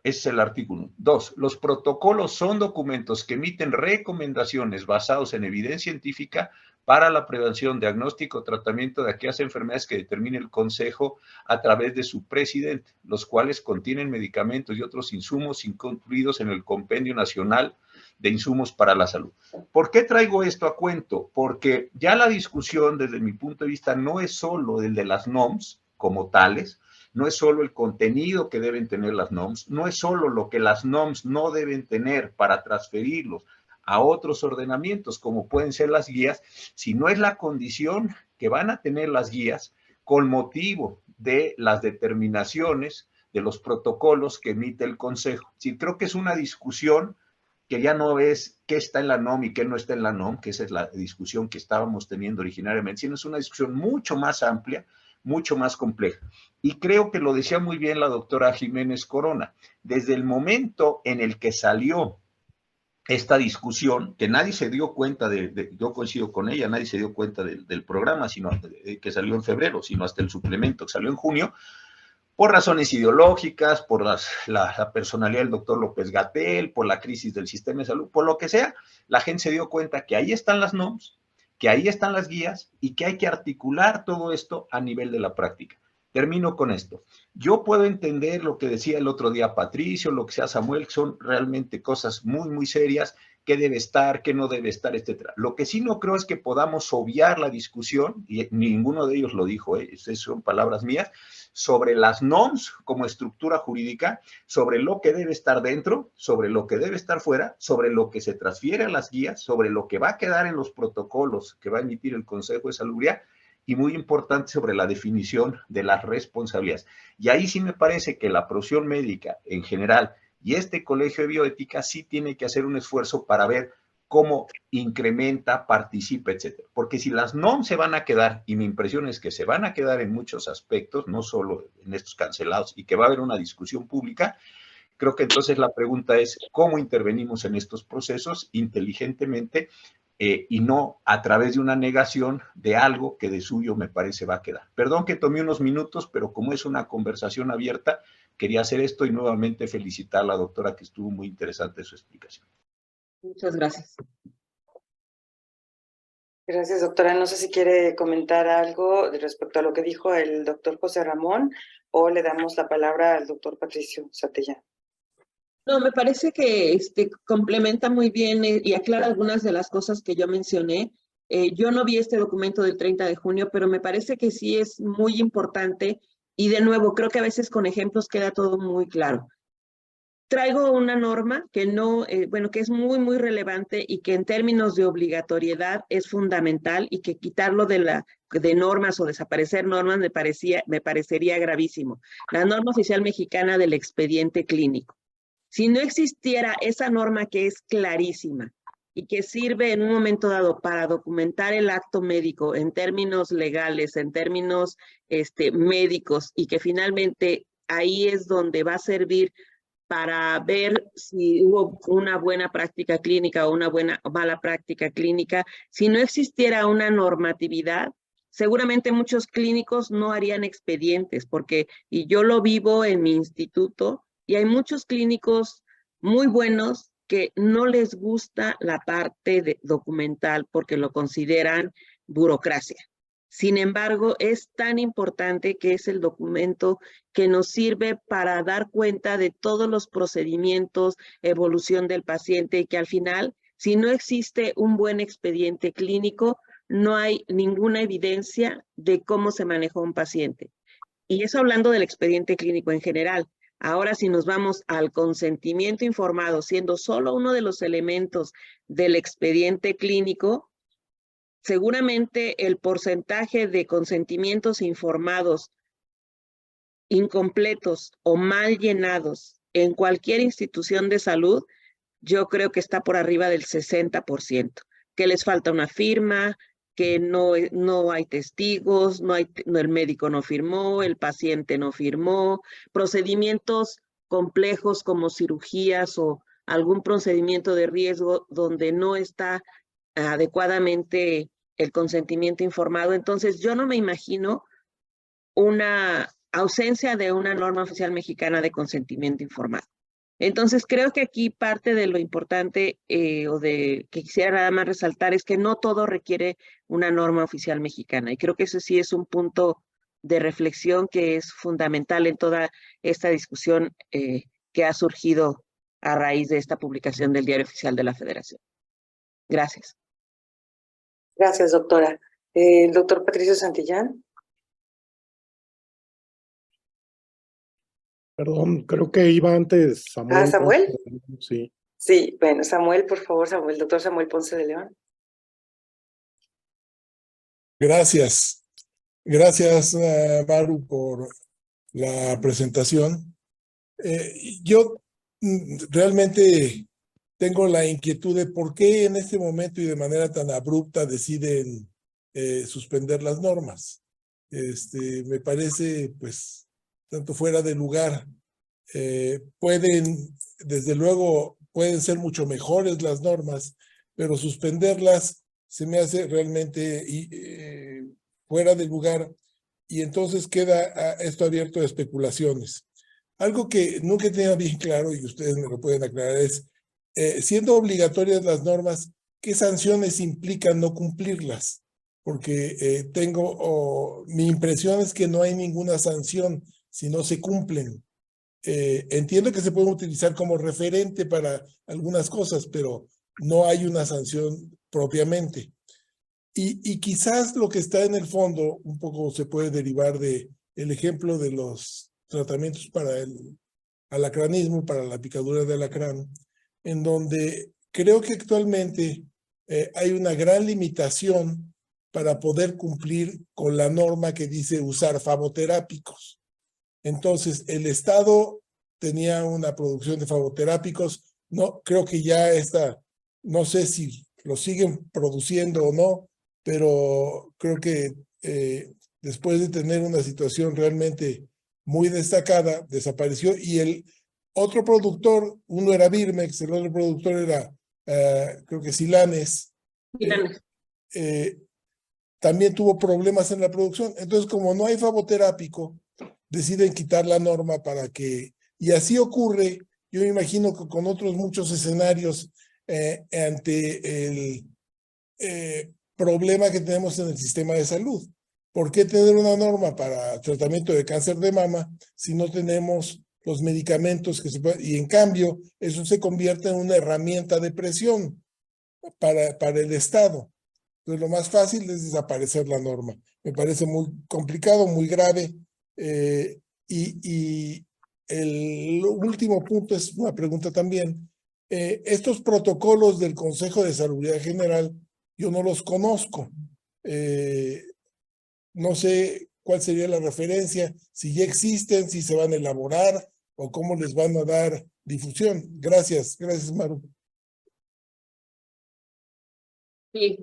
Ese es el artículo 1. 2. Los protocolos son documentos que emiten recomendaciones basados en evidencia científica para la prevención, diagnóstico, tratamiento de aquellas enfermedades que determine el Consejo a través de su presidente, los cuales contienen medicamentos y otros insumos incluidos en el Compendio Nacional de insumos para la salud. ¿Por qué traigo esto a cuento? Porque ya la discusión, desde mi punto de vista, no es solo el de las NOMs como tales, no es solo el contenido que deben tener las NOMs, no es solo lo que las NOMs no deben tener para transferirlos a otros ordenamientos, como pueden ser las guías, sino es la condición que van a tener las guías con motivo de las determinaciones, de los protocolos que emite el Consejo. Sí, creo que es una discusión que ya no es qué está en la NOM y qué no está en la NOM, que esa es la discusión que estábamos teniendo originariamente, sino es una discusión mucho más amplia, mucho más compleja. Y creo que lo decía muy bien la doctora Jiménez Corona, desde el momento en el que salió esta discusión, que nadie se dio cuenta yo coincido con ella, nadie se dio cuenta del programa, sino que salió en febrero, sino hasta el suplemento que salió en junio, por razones ideológicas, por la personalidad del doctor López-Gatell, por la crisis del sistema de salud, por lo que sea, la gente se dio cuenta que ahí están las NOMs, que ahí están las guías y que hay que articular todo esto a nivel de la práctica. Termino con esto. Yo puedo entender lo que decía el otro día Patricio, lo que sea Samuel, que son realmente cosas muy, muy serias, qué debe estar, qué no debe estar, etcétera. Lo que sí no creo es que podamos obviar la discusión, y ninguno de ellos lo dijo, esas son palabras mías, sobre las NOMs como estructura jurídica, sobre lo que debe estar dentro, sobre lo que debe estar fuera, sobre lo que se transfiere a las guías, sobre lo que va a quedar en los protocolos que va a emitir el Consejo de Salubridad, y muy importante sobre la definición de las responsabilidades. Y ahí sí me parece que la profesión médica en general y este colegio de bioética sí tiene que hacer un esfuerzo para ver cómo incrementa, participa, etcétera. Porque si las NOM se van a quedar, y mi impresión es que se van a quedar en muchos aspectos, no solo en estos cancelados, y que va a haber una discusión pública, creo que entonces la pregunta es cómo intervenimos en estos procesos inteligentemente y no a través de una negación de algo que de suyo me parece va a quedar. Perdón que tomé unos minutos, pero como es una conversación abierta, quería hacer esto y nuevamente felicitar a la doctora que estuvo muy interesante su explicación. Muchas gracias. Gracias, doctora. No sé si quiere comentar algo respecto a lo que dijo el doctor José Ramón o le damos la palabra al doctor Patricio Satellán. No, me parece que complementa muy bien y aclara algunas de las cosas que yo mencioné. Yo no vi este documento del 30 de junio, pero me parece que sí es muy importante y de nuevo, creo que a veces con ejemplos queda todo muy claro. Traigo una norma que no, bueno, que es muy, muy relevante y que en términos de obligatoriedad es fundamental y que quitarlo de normas o desaparecer normas me parecería gravísimo. La norma oficial mexicana del expediente clínico. Si no existiera esa norma que es clarísima y que sirve en un momento dado para documentar el acto médico en términos legales, en términos médicos, y que finalmente ahí es donde va a servir para ver si hubo una buena práctica clínica o una buena o mala práctica clínica, si no existiera una normatividad, seguramente muchos clínicos no harían expedientes, porque, y yo lo vivo en mi instituto, y hay muchos clínicos muy buenos que no les gusta la parte documental porque lo consideran burocracia. Sin embargo, es tan importante que es el documento que nos sirve para dar cuenta de todos los procedimientos, evolución del paciente, y que al final, si no existe un buen expediente clínico, no hay ninguna evidencia de cómo se manejó un paciente. Y eso hablando del expediente clínico en general. Ahora, si nos vamos al consentimiento informado, siendo solo uno de los elementos del expediente clínico, seguramente el porcentaje de consentimientos informados incompletos o mal llenados en cualquier institución de salud, yo creo que está por arriba del 60%, que les falta una firma, que no hay testigos, el médico no firmó, el paciente no firmó, procedimientos complejos como cirugías o algún procedimiento de riesgo donde no está adecuadamente el consentimiento informado. Entonces, yo no me imagino una ausencia de una norma oficial mexicana de consentimiento informado. Entonces, creo que aquí parte de lo importante o de que quisiera nada más resaltar es que no todo requiere una norma oficial mexicana. Y creo que eso sí es un punto de reflexión que es fundamental en toda esta discusión que ha surgido a raíz de esta publicación del Diario Oficial de la Federación. Gracias. Gracias, doctora. El doctor Patricio Santillán. Perdón, creo que iba antes Samuel. ¿Samuel? Sí. Sí, bueno, Samuel, por favor, Samuel, doctor Samuel Ponce de León. Gracias. Gracias, Maru, por la presentación. Yo realmente tengo la inquietud de por qué en este momento y de manera tan abrupta deciden suspender las normas. Me parece, pues, tanto fuera de lugar. Desde luego, pueden ser mucho mejores las normas, pero suspenderlas se me hace realmente fuera de lugar, y entonces queda esto abierto a especulaciones. Algo que nunca he tenido bien claro, y ustedes me lo pueden aclarar, es, siendo obligatorias las normas, ¿qué sanciones implican no cumplirlas? Porque mi impresión es que no hay ninguna sanción si no se cumplen. Entiendo que se pueden utilizar como referente para algunas cosas, pero no hay una sanción propiamente. Y quizás lo que está en el fondo un poco se puede derivar de el ejemplo de los tratamientos para el alacranismo, para la picadura de alacrán, en donde creo que actualmente hay una gran limitación para poder cumplir con la norma que dice usar flavoterápicos. Entonces, el Estado tenía una producción de flavoterápicos, no, creo que ya no sé si lo siguen produciendo o no, pero creo que después de tener una situación realmente muy destacada, desapareció, y el otro productor, uno era Birmex, el otro productor era, creo que Silanes, también tuvo problemas en la producción. Entonces, como no hay flavoterápico, deciden quitar la norma para que, y así ocurre, yo me imagino que con otros muchos escenarios ante el problema que tenemos en el sistema de salud. ¿Por qué tener una norma para tratamiento de cáncer de mama si no tenemos los medicamentos que se pueden? Y en cambio, eso se convierte en una herramienta de presión para el Estado. Entonces, lo más fácil es desaparecer la norma. Me parece muy complicado, muy grave. Y el último punto es una pregunta también. Estos protocolos del Consejo de Salud General, yo no los conozco. No sé cuál sería la referencia, si ya existen, si se van a elaborar o cómo les van a dar difusión. Gracias, Maru. Sí,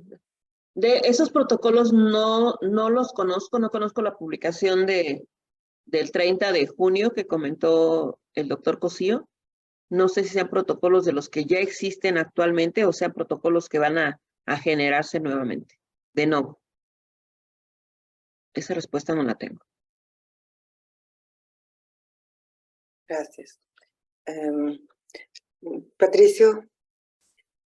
de esos protocolos no los conozco, no conozco la publicación del 30 de junio que comentó el doctor Cosío. No sé si sean protocolos de los que ya existen actualmente o sean protocolos que van a generarse nuevamente, de nuevo. Esa respuesta no la tengo. Gracias. Patricio,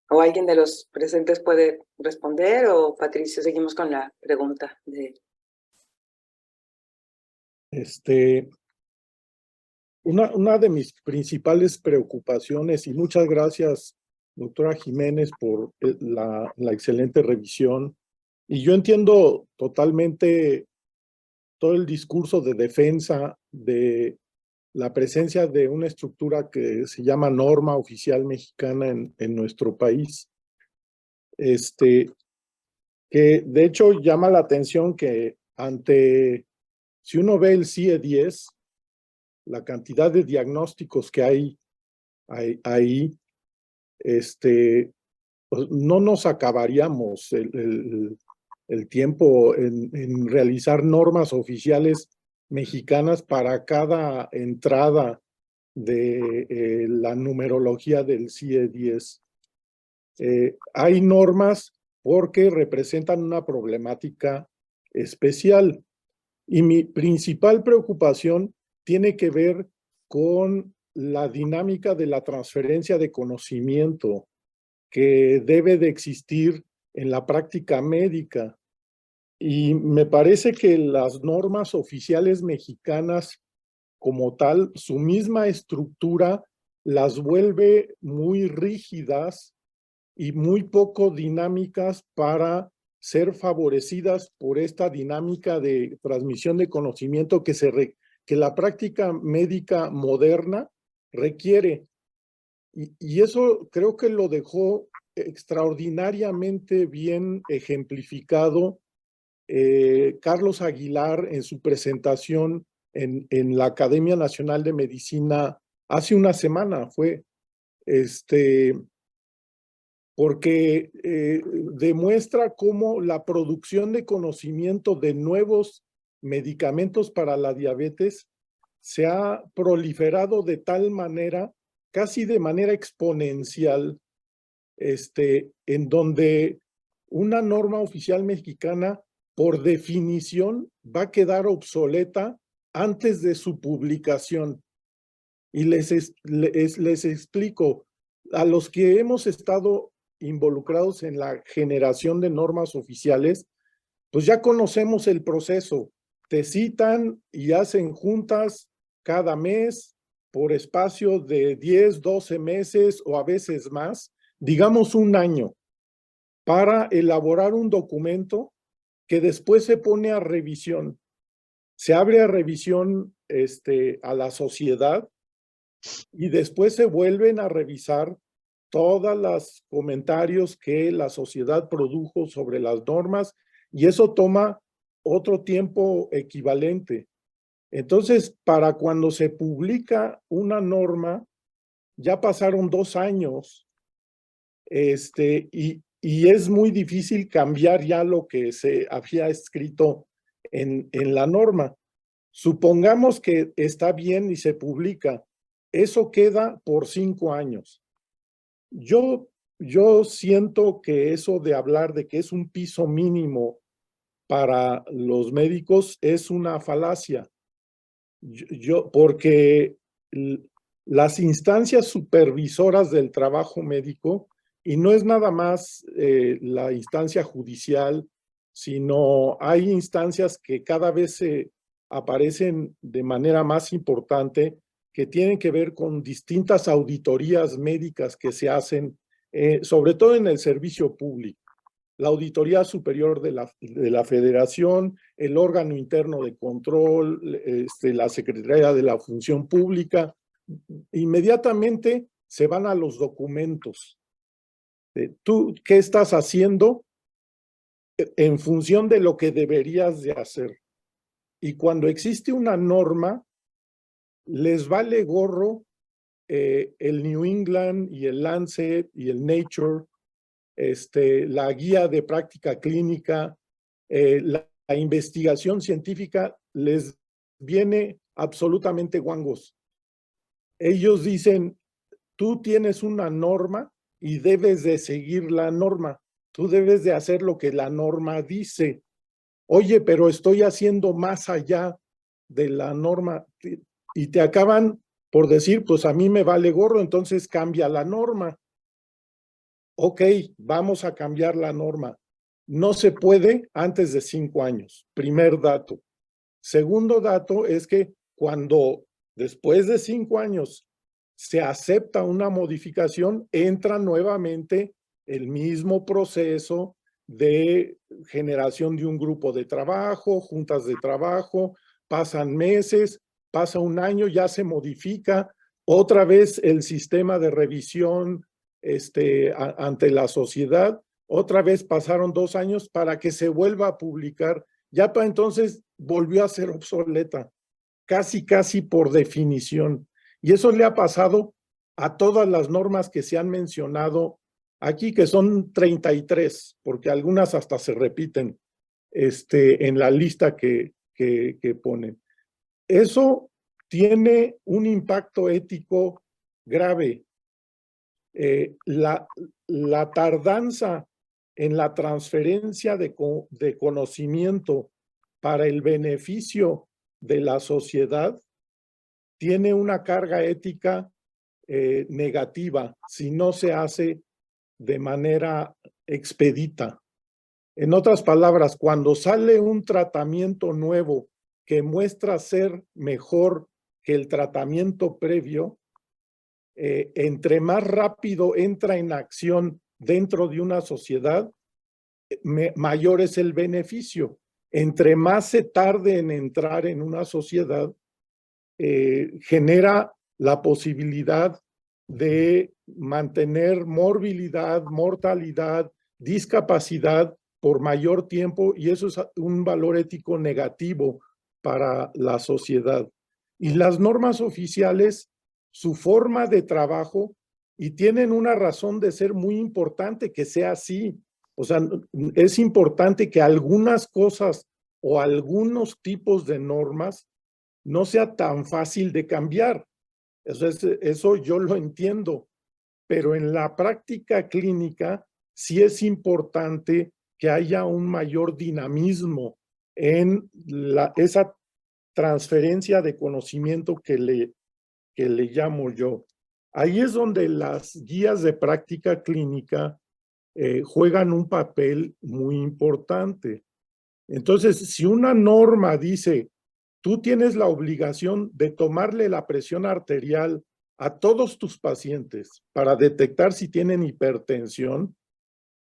¿o alguien de los presentes puede responder? O Patricio, seguimos con la pregunta de... Una de mis principales preocupaciones, y muchas gracias, doctora Jiménez, por la excelente revisión. Y yo entiendo totalmente todo el discurso de defensa de la presencia de una estructura que se llama norma oficial mexicana en nuestro país. Que de hecho llama la atención que si uno ve el CIE-10, la cantidad de diagnósticos que hay ahí, pues no nos acabaríamos el tiempo en realizar normas oficiales mexicanas para cada entrada de la numerología del CIE-10. Hay normas porque representan una problemática especial, y mi principal preocupación tiene que ver con la dinámica de la transferencia de conocimiento que debe de existir en la práctica médica. Y me parece que las normas oficiales mexicanas como tal, su misma estructura las vuelve muy rígidas y muy poco dinámicas para ser favorecidas por esta dinámica de transmisión de conocimiento que la práctica médica moderna requiere. Y eso creo que lo dejó extraordinariamente bien ejemplificado Carlos Aguilar en su presentación en la Academia Nacional de Medicina hace una semana. Porque demuestra cómo la producción de conocimiento de nuevos medicamentos para la diabetes se ha proliferado de tal manera, casi de manera exponencial, en donde una norma oficial mexicana, por definición, va a quedar obsoleta antes de su publicación. Y les explico, a los que hemos estado involucrados en la generación de normas oficiales, pues ya conocemos el proceso. Te citan y hacen juntas cada mes por espacio de 10, 12 meses o a veces más, digamos un año, para elaborar un documento que después se pone a revisión. Se abre a revisión a la sociedad y después se vuelven a revisar todos los comentarios que la sociedad produjo sobre las normas y eso toma otro tiempo equivalente. Entonces, para cuando se publica una norma, ya pasaron 2 años y es muy difícil cambiar ya lo que se había escrito en la norma. Supongamos que está bien y se publica. Eso queda por 5 años. Yo siento que eso de hablar de que es un piso mínimo para los médicos es una falacia. Porque las instancias supervisoras del trabajo médico, y no es nada más la instancia judicial, sino hay instancias que cada vez se aparecen de manera más importante, que tienen que ver con distintas auditorías médicas que se hacen, sobre todo en el servicio público. La Auditoría Superior de la Federación, el órgano interno de control, la Secretaría de la Función Pública, inmediatamente se van a los documentos. ¿Tú qué estás haciendo en función de lo que deberías de hacer? Y cuando existe una norma, les vale gorro el New England y el Lancet y el Nature, la guía de práctica clínica, la investigación científica les viene absolutamente guangos. Ellos dicen, tú tienes una norma y debes de seguir la norma. Tú debes de hacer lo que la norma dice. Oye, pero estoy haciendo más allá de la norma. Y te acaban por decir, pues a mí me vale gorro, entonces cambia la norma. Ok, vamos a cambiar la norma. No se puede antes de 5 años. Primer dato. Segundo dato es que cuando después de 5 años se acepta una modificación, entra nuevamente el mismo proceso de generación de un grupo de trabajo, juntas de trabajo, pasan meses, pasa un año, ya se modifica otra vez el sistema de revisión ante la sociedad, otra vez pasaron 2 años para que se vuelva a publicar. Ya para entonces volvió a ser obsoleta, casi por definición. Y eso le ha pasado a todas las normas que se han mencionado aquí, que son 33, porque algunas hasta se repiten en la lista que ponen. Eso tiene un impacto ético grave. La tardanza en la transferencia de conocimiento para el beneficio de la sociedad tiene una carga ética negativa si no se hace de manera expedita. En otras palabras, cuando sale un tratamiento nuevo que muestra ser mejor que el tratamiento previo, entre más rápido entra en acción dentro de una sociedad, mayor es el beneficio. Entre más se tarde en entrar en una sociedad, genera la posibilidad de mantener morbilidad, mortalidad, discapacidad por mayor tiempo, y eso es un valor ético negativo para la sociedad. Y las normas oficiales, su forma de trabajo, y tienen una razón de ser muy importante que sea así. O sea, es importante que algunas cosas o algunos tipos de normas no sea tan fácil de cambiar. Eso yo lo entiendo, pero en la práctica clínica sí es importante que haya un mayor dinamismo en esa transferencia de conocimiento que le llamo yo. Ahí es donde las guías de práctica clínica juegan un papel muy importante. Entonces, si una norma dice, tú tienes la obligación de tomarle la presión arterial a todos tus pacientes para detectar si tienen hipertensión,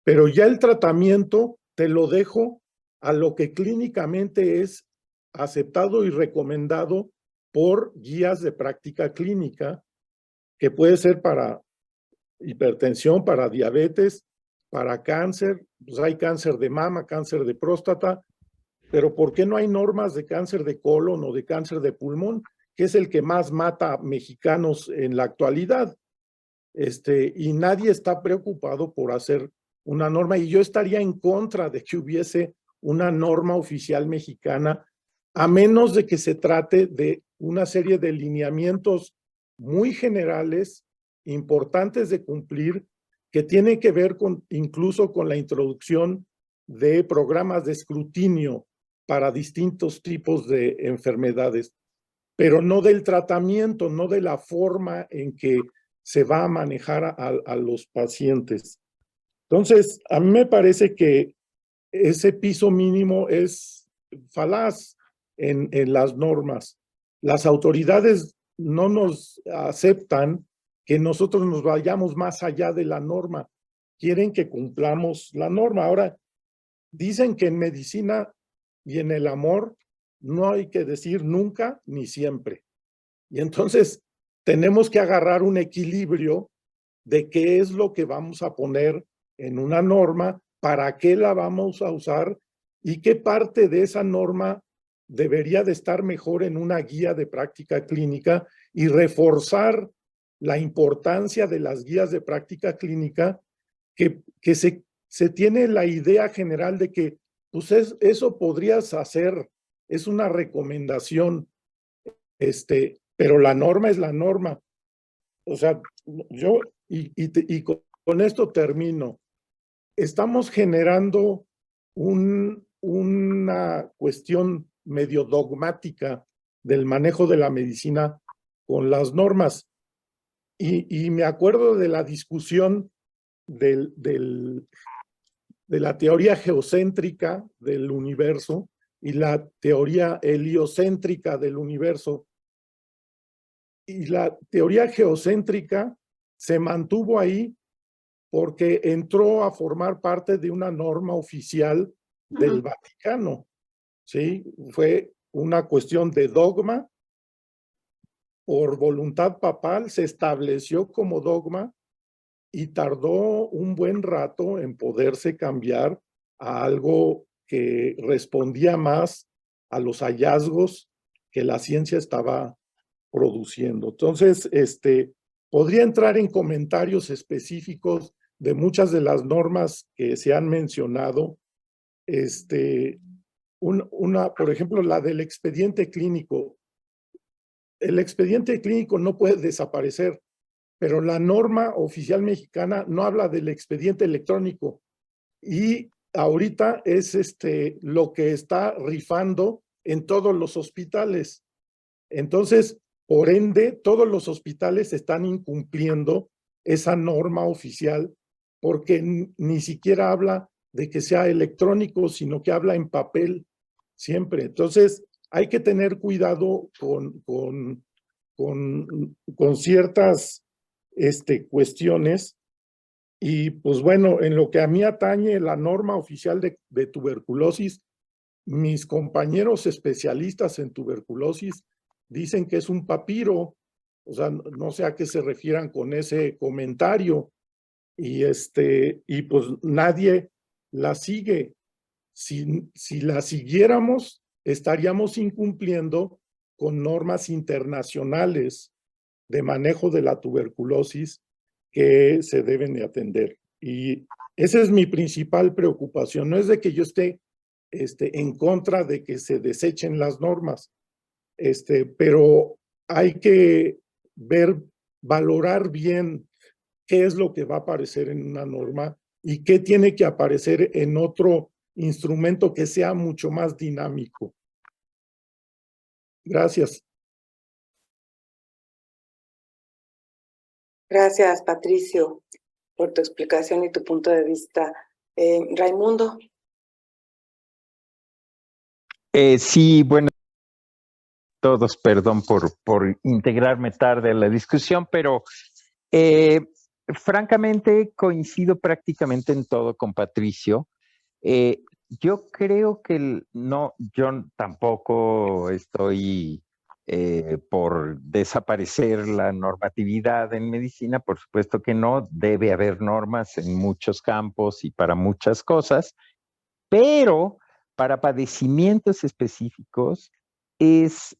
pero ya el tratamiento te lo dejo a lo que clínicamente es aceptado y recomendado por guías de práctica clínica, que puede ser para hipertensión, para diabetes, para cáncer, pues hay cáncer de mama, cáncer de próstata, pero ¿por qué no hay normas de cáncer de colon o de cáncer de pulmón, que es el que más mata a mexicanos en la actualidad? Y nadie está preocupado por hacer una norma, y yo estaría en contra de que hubiese una norma oficial mexicana, a menos de que se trate de una serie de lineamientos muy generales, importantes de cumplir, que tienen que ver incluso con la introducción de programas de escrutinio para distintos tipos de enfermedades, pero no del tratamiento, no de la forma en que se va a manejar a los pacientes. Entonces, a mí me parece que ese piso mínimo es falaz en las normas. Las autoridades no nos aceptan que nosotros nos vayamos más allá de la norma. Quieren que cumplamos la norma. Ahora, dicen que en medicina y en el amor no hay que decir nunca ni siempre. Y entonces tenemos que agarrar un equilibrio de qué es lo que vamos a poner en una norma, para qué la vamos a usar y qué parte de esa norma debería de estar mejor en una guía de práctica clínica, y reforzar la importancia de las guías de práctica clínica, que se tiene la idea general de que pues eso podrías hacer, es una recomendación, pero la norma es la norma. O sea, yo, y con esto termino, estamos generando una cuestión medio dogmática del manejo de la medicina con las normas. Y me acuerdo de la discusión de la teoría geocéntrica del universo y la teoría heliocéntrica del universo. Y la teoría geocéntrica se mantuvo ahí porque entró a formar parte de una norma oficial del Vaticano, ¿sí? Fue una cuestión de dogma. Por voluntad papal se estableció como dogma y tardó un buen rato en poderse cambiar a algo que respondía más a los hallazgos que la ciencia estaba produciendo. Entonces, podría entrar en comentarios específicos de muchas de las normas que se han mencionado. Por ejemplo, la del expediente clínico. El expediente clínico no puede desaparecer, pero la norma oficial mexicana no habla del expediente electrónico, y ahorita es lo que está rifando en todos los hospitales. Entonces, por ende, todos los hospitales están incumpliendo esa norma oficial, porque ni siquiera habla de que sea electrónico, sino que habla en papel siempre. Entonces, hay que tener cuidado con ciertas cuestiones. Y pues bueno, en lo que a mí atañe la norma oficial de tuberculosis, mis compañeros especialistas en tuberculosis dicen que es un papiro, o sea, no sé a qué se refieran con ese comentario. Y pues nadie la sigue. Si la siguiéramos, estaríamos incumpliendo con normas internacionales de manejo de la tuberculosis que se deben de atender. Y esa es mi principal preocupación. No es de que yo esté en contra de que se desechen las normas, pero hay que valorar bien qué es lo que va a aparecer en una norma y qué tiene que aparecer en otro instrumento que sea mucho más dinámico. Gracias. Gracias, Patricio, por tu explicación y tu punto de vista. Raimundo. Sí, bueno, todos, perdón por integrarme tarde a la discusión, pero francamente coincido prácticamente en todo con Patricio. Yo creo que yo tampoco estoy por desaparecer la normatividad en medicina, por supuesto que no, debe haber normas en muchos campos y para muchas cosas, pero para padecimientos específicos es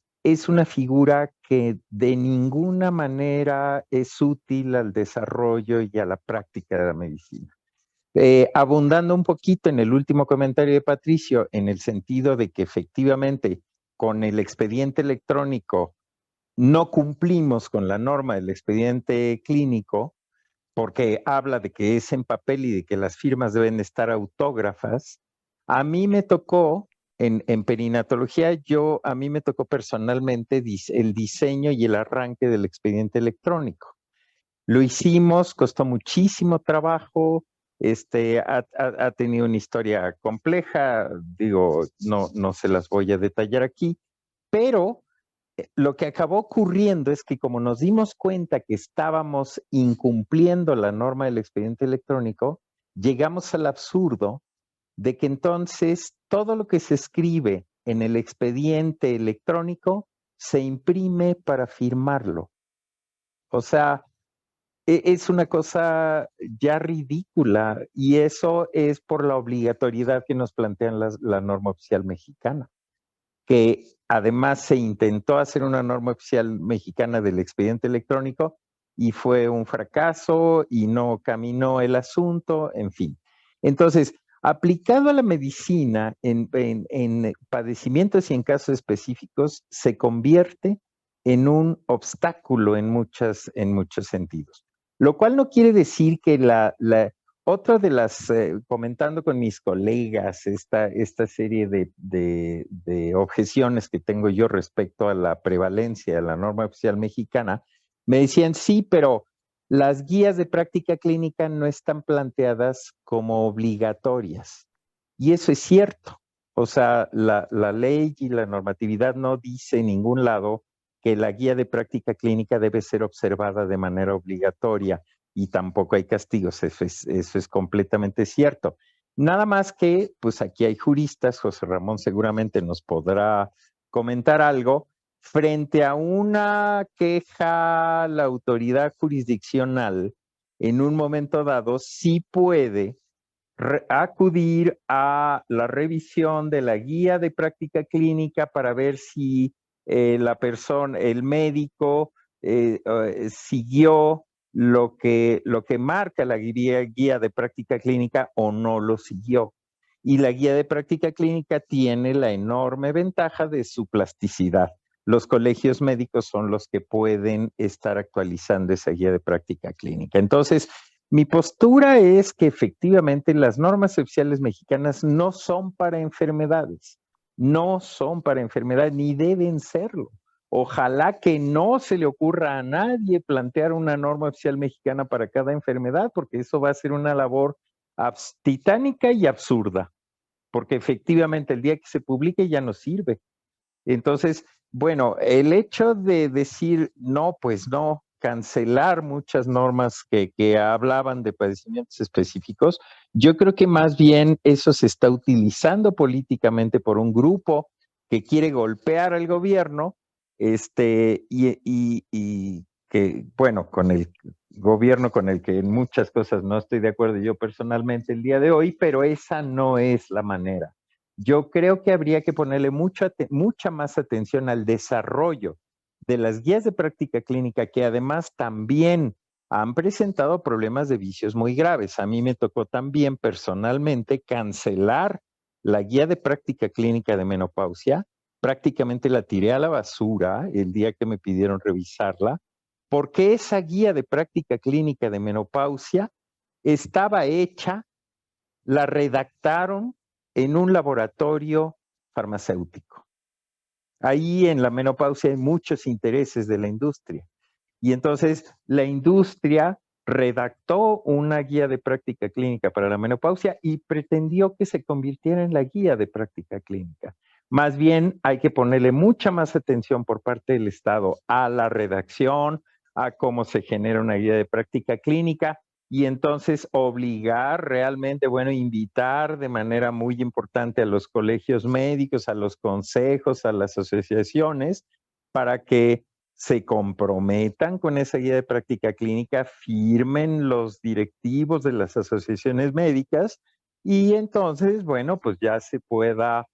una figura que de ninguna manera es útil al desarrollo y a la práctica de la medicina. Abundando un poquito en el último comentario de Patricio, en el sentido de que efectivamente con el expediente electrónico no cumplimos con la norma del expediente clínico, porque habla de que es en papel y de que las firmas deben estar autógrafas. A mí me tocó, en perinatología, a mí me tocó personalmente el diseño y el arranque del expediente electrónico. Lo hicimos, costó muchísimo trabajo, ha tenido una historia compleja, digo, no se las voy a detallar aquí, pero lo que acabó ocurriendo es que como nos dimos cuenta que estábamos incumpliendo la norma del expediente electrónico, llegamos al absurdo de que entonces todo lo que se escribe en el expediente electrónico se imprime para firmarlo. O sea, es una cosa ya ridícula y eso es por la obligatoriedad que nos plantean la norma oficial mexicana, que además se intentó hacer una norma oficial mexicana del expediente electrónico y fue un fracaso y no caminó el asunto, en fin. Entonces, aplicado a la medicina en padecimientos y en casos específicos, se convierte en un obstáculo en muchos sentidos. Lo cual no quiere decir que otra de las, comentando con mis colegas esta serie de objeciones que tengo yo respecto a la prevalencia de la norma oficial mexicana, me decían, sí, pero las guías de práctica clínica no están planteadas como obligatorias. Y eso es cierto. O sea, la ley y la normatividad no dice en ningún lado que la guía de práctica clínica debe ser observada de manera obligatoria y tampoco hay castigos, eso es completamente cierto. Nada más que, pues aquí hay juristas, José Ramón seguramente nos podrá comentar algo, frente a una queja, la autoridad jurisdiccional en un momento dado sí puede acudir a la revisión de la guía de práctica clínica para ver si la persona, el médico, siguió lo que marca la guía de práctica clínica o no lo siguió. Y la guía de práctica clínica tiene la enorme ventaja de su plasticidad. Los colegios médicos son los que pueden estar actualizando esa guía de práctica clínica. Entonces, mi postura es que efectivamente las normas oficiales mexicanas no son para enfermedades, no son para enfermedades ni deben serlo. Ojalá que no se le ocurra a nadie plantear una norma oficial mexicana para cada enfermedad, porque eso va a ser una labor titánica y absurda, porque efectivamente el día que se publique ya no sirve. Entonces, bueno, el hecho de decir no, pues no, cancelar muchas normas que hablaban de padecimientos específicos. Yo creo que más bien eso se está utilizando políticamente por un grupo que quiere golpear al gobierno, y que, bueno, con el gobierno con el que en muchas cosas no estoy de acuerdo yo personalmente el día de hoy, pero esa no es la manera. Yo creo que habría que ponerle mucha más atención al desarrollo de las guías de práctica clínica, que además también han presentado problemas de vicios muy graves. A mí me tocó también personalmente cancelar la guía de práctica clínica de menopausia. Prácticamente la tiré a la basura el día que me pidieron revisarla, porque esa guía de práctica clínica de menopausia estaba hecha, la redactaron en un laboratorio farmacéutico. Ahí en la menopausia hay muchos intereses de la industria. Y entonces la industria redactó una guía de práctica clínica para la menopausia y pretendió que se convirtiera en la guía de práctica clínica. Más bien hay que ponerle mucha más atención por parte del Estado a la redacción, a cómo se genera una guía de práctica clínica, y entonces obligar realmente, bueno, invitar de manera muy importante a los colegios médicos, a los consejos, a las asociaciones, para que se comprometan con esa guía de práctica clínica, firmen los directivos de las asociaciones médicas, y entonces, bueno, pues ya se pueda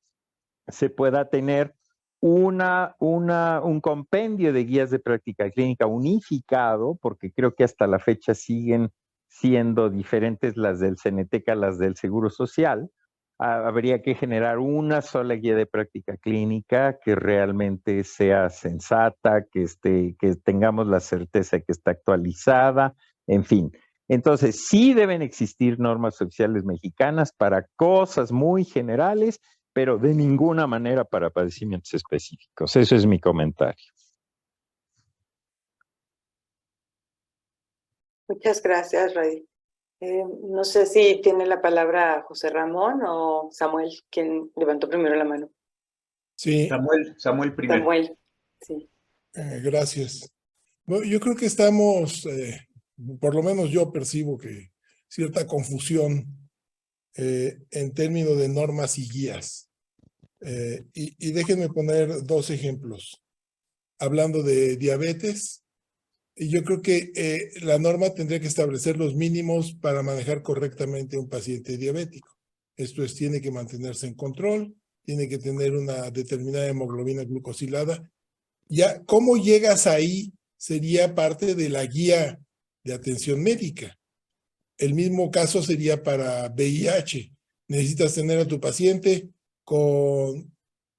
tener un compendio de guías de práctica clínica unificado, porque creo que hasta la fecha siguen siendo diferentes las del CNTEC a las del Seguro Social. Habría que generar una sola guía de práctica clínica que realmente sea sensata, que tengamos la certeza que está actualizada, en fin. Entonces, sí deben existir normas oficiales mexicanas para cosas muy generales, pero de ninguna manera para padecimientos específicos. Eso es mi comentario. Muchas gracias, Ray. No sé si tiene la palabra José Ramón o Samuel, quien levantó primero la mano. Sí, Samuel primero. Samuel, sí. Gracias. Bueno, yo creo que estamos, por lo menos yo percibo que cierta confusión en términos de normas y guías. Y déjenme poner dos ejemplos. Hablando de diabetes, yo creo que la norma tendría que establecer los mínimos para manejar correctamente a un paciente diabético. Esto es, tiene que mantenerse en control, tiene que tener una determinada hemoglobina glucosilada. Ya, ¿cómo llegas ahí? Sería parte de la guía de atención médica. El mismo caso sería para VIH. Necesitas tener a tu paciente con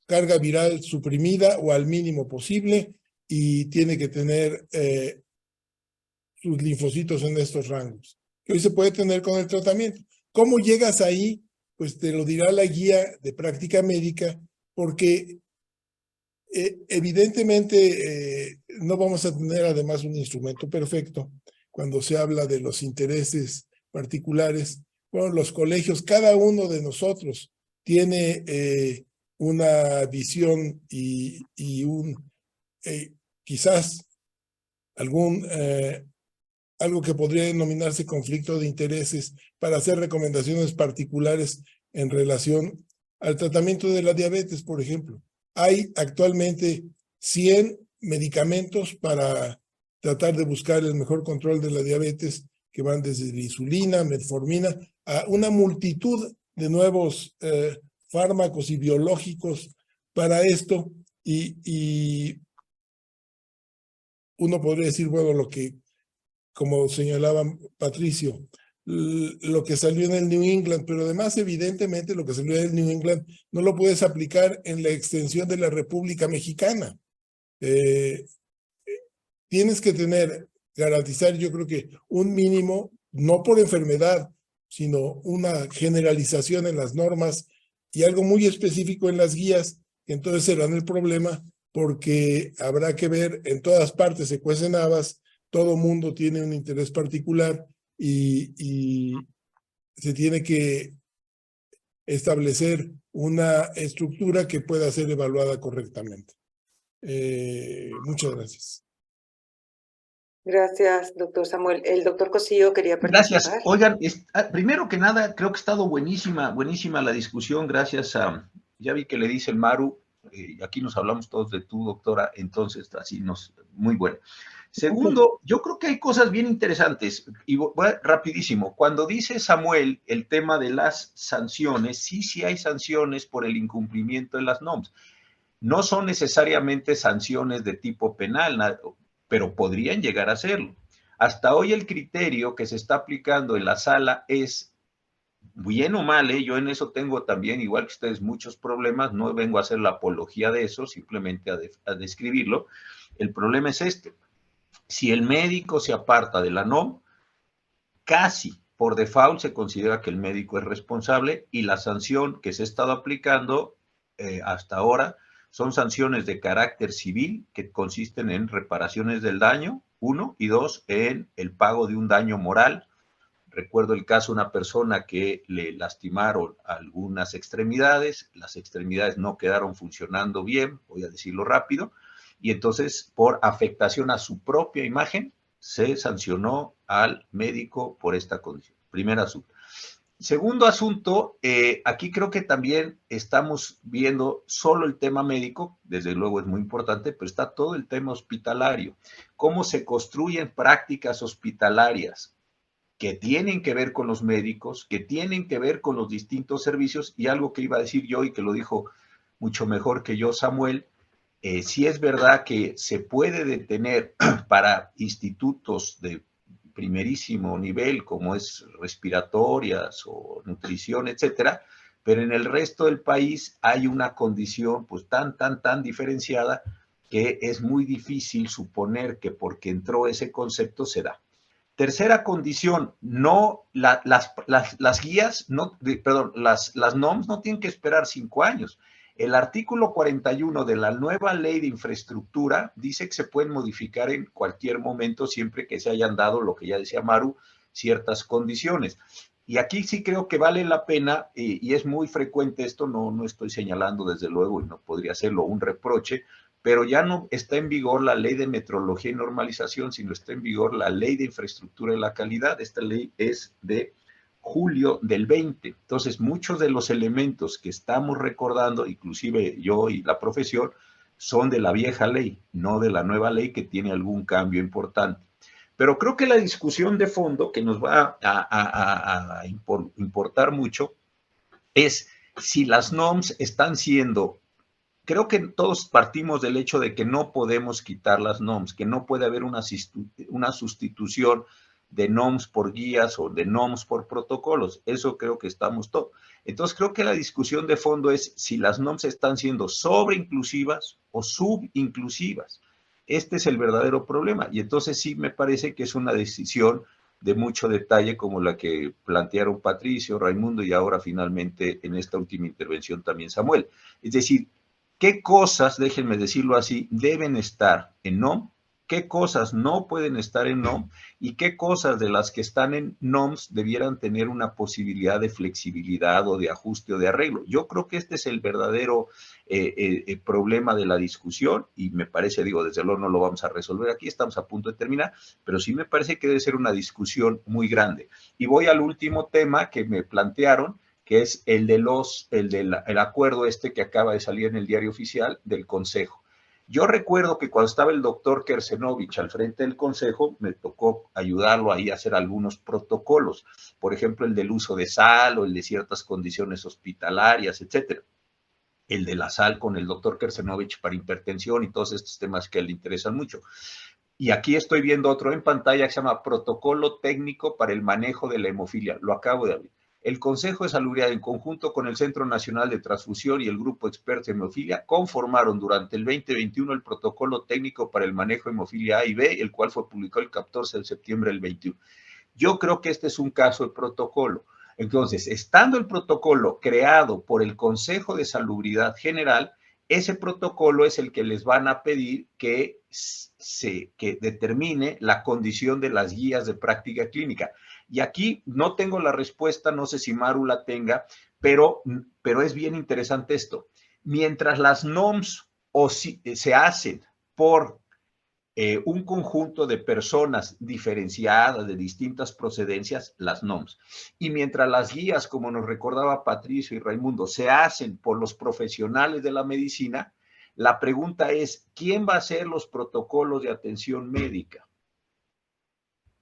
carga viral suprimida o al mínimo posible y tiene que tener sus linfocitos en estos rangos, que hoy se puede tener con el tratamiento. ¿Cómo llegas ahí? Pues te lo dirá la guía de práctica médica, porque evidentemente no vamos a tener además un instrumento perfecto cuando se habla de los intereses particulares. Bueno, los colegios, cada uno de nosotros tiene una visión y quizás algo que podría denominarse conflicto de intereses para hacer recomendaciones particulares en relación al tratamiento de la diabetes, por ejemplo. Hay actualmente 100 medicamentos para tratar de buscar el mejor control de la diabetes, que van desde la insulina, metformina, a una multitud de nuevos fármacos y biológicos para esto. Y uno podría decir, bueno, lo que, como señalaba Patricio, lo que salió en el New England, pero además evidentemente lo que salió en el New England no lo puedes aplicar en la extensión de la República Mexicana. Tienes que garantizar, yo creo que un mínimo, no por enfermedad, sino una generalización en las normas y algo muy específico en las guías, que entonces serán el problema, porque habrá que ver, en todas partes se cuecen habas, todo mundo tiene un interés particular y se tiene que establecer una estructura que pueda ser evaluada correctamente. Muchas gracias. Gracias, doctor Samuel. El doctor Cosillo quería participar. Gracias. Oigan, primero que nada, creo que ha estado buenísima la discusión. Gracias ya vi que le dice el Maru, aquí nos hablamos todos de tú, doctora, entonces así muy bueno. Segundo, yo creo que hay cosas bien interesantes, y voy rapidísimo. Cuando dice Samuel el tema de las sanciones, sí hay sanciones por el incumplimiento de las NOMS. No son necesariamente sanciones de tipo penal, pero podrían llegar a serlo. Hasta hoy el criterio que se está aplicando en la sala es, bien o mal, yo en eso tengo también, igual que ustedes, muchos problemas, no vengo a hacer la apología de eso, simplemente a describirlo. El problema es este: si el médico se aparta de la NOM, casi por default se considera que el médico es responsable, y la sanción que se ha estado aplicando hasta ahora son sanciones de carácter civil que consisten en reparaciones del daño, 1, y 2, en el pago de un daño moral. Recuerdo el caso de una persona que le lastimaron algunas extremidades, las extremidades no quedaron funcionando bien, voy a decirlo rápido, y entonces por afectación a su propia imagen se sancionó al médico por esta condición. Primer asunto. Segundo asunto, aquí creo que también estamos viendo solo el tema médico, desde luego es muy importante, pero está todo el tema hospitalario. Cómo se construyen prácticas hospitalarias que tienen que ver con los médicos, que tienen que ver con los distintos servicios, y algo que iba a decir yo y que lo dijo mucho mejor que yo Samuel, sí es verdad que se puede detener para institutos de primerísimo nivel, como es respiratorias o nutrición, etcétera, pero en el resto del país hay una condición pues tan diferenciada que es muy difícil suponer que porque entró ese concepto se da. Tercera condición, no, las guías, las NOMS no tienen que esperar 5 años. El artículo 41 de la nueva ley de infraestructura dice que se pueden modificar en cualquier momento siempre que se hayan dado, lo que ya decía Maru, ciertas condiciones. Y aquí sí creo que vale la pena, y es muy frecuente esto, no estoy señalando desde luego, y no podría hacerlo un reproche, pero ya no está en vigor la ley de metrología y normalización, sino está en vigor la ley de infraestructura y la calidad. Esta ley es de julio del 20. Entonces, muchos de los elementos que estamos recordando, inclusive yo y la profesión, son de la vieja ley, no de la nueva ley que tiene algún cambio importante. Pero creo que la discusión de fondo que nos va a importar mucho es si las NOMS están siendo... Creo que todos partimos del hecho de que no podemos quitar las NOMS, que no puede haber una sustitución de NOMS por guías o de NOMS por protocolos. Eso creo que estamos todos. Entonces, creo que la discusión de fondo es si las NOMS están siendo sobreinclusivas o subinclusivas. Este es el verdadero problema. Y entonces sí me parece que es una decisión de mucho detalle, como la que plantearon Patricio, Raimundo y ahora finalmente en esta última intervención también Samuel. Es decir, ¿qué cosas, déjenme decirlo así, deben estar en NOM? ¿Qué cosas no pueden estar en NOM? ¿Y qué cosas de las que están en NOMS debieran tener una posibilidad de flexibilidad o de ajuste o de arreglo? Yo creo que este es el verdadero problema de la discusión, y me parece, digo, desde luego no lo vamos a resolver aquí, estamos a punto de terminar, pero sí me parece que debe ser una discusión muy grande. Y voy al último tema que me plantearon, que es el acuerdo que acaba de salir en el diario oficial del Consejo. Yo recuerdo que cuando estaba el doctor Kersenovich al frente del Consejo, me tocó ayudarlo ahí a hacer algunos protocolos, por ejemplo, el del uso de sal o el de ciertas condiciones hospitalarias, etcétera. El de la sal con el doctor Kersenovich para hipertensión y todos estos temas que a él le interesan mucho. Y aquí estoy viendo otro en pantalla que se llama Protocolo Técnico para el Manejo de la Hemofilia. Lo acabo de abrir. El Consejo de Salubridad, en conjunto con el Centro Nacional de Transfusión y el Grupo Experto en Hemofilia, conformaron durante el 2021 el Protocolo Técnico para el Manejo de Hemofilia A y B, el cual fue publicado el 14 de septiembre del 21. Yo creo que este es un caso de protocolo. Entonces, estando el protocolo creado por el Consejo de Salubridad General, ese protocolo es el que les van a pedir que determine la condición de las guías de práctica clínica. Y aquí no tengo la respuesta, no sé si Maru la tenga, pero es bien interesante esto. Mientras las NOMS se hacen por un conjunto de personas diferenciadas de distintas procedencias, las NOMS. Y mientras las guías, como nos recordaba Patricio y Raimundo, se hacen por los profesionales de la medicina, la pregunta es, ¿quién va a hacer los protocolos de atención médica?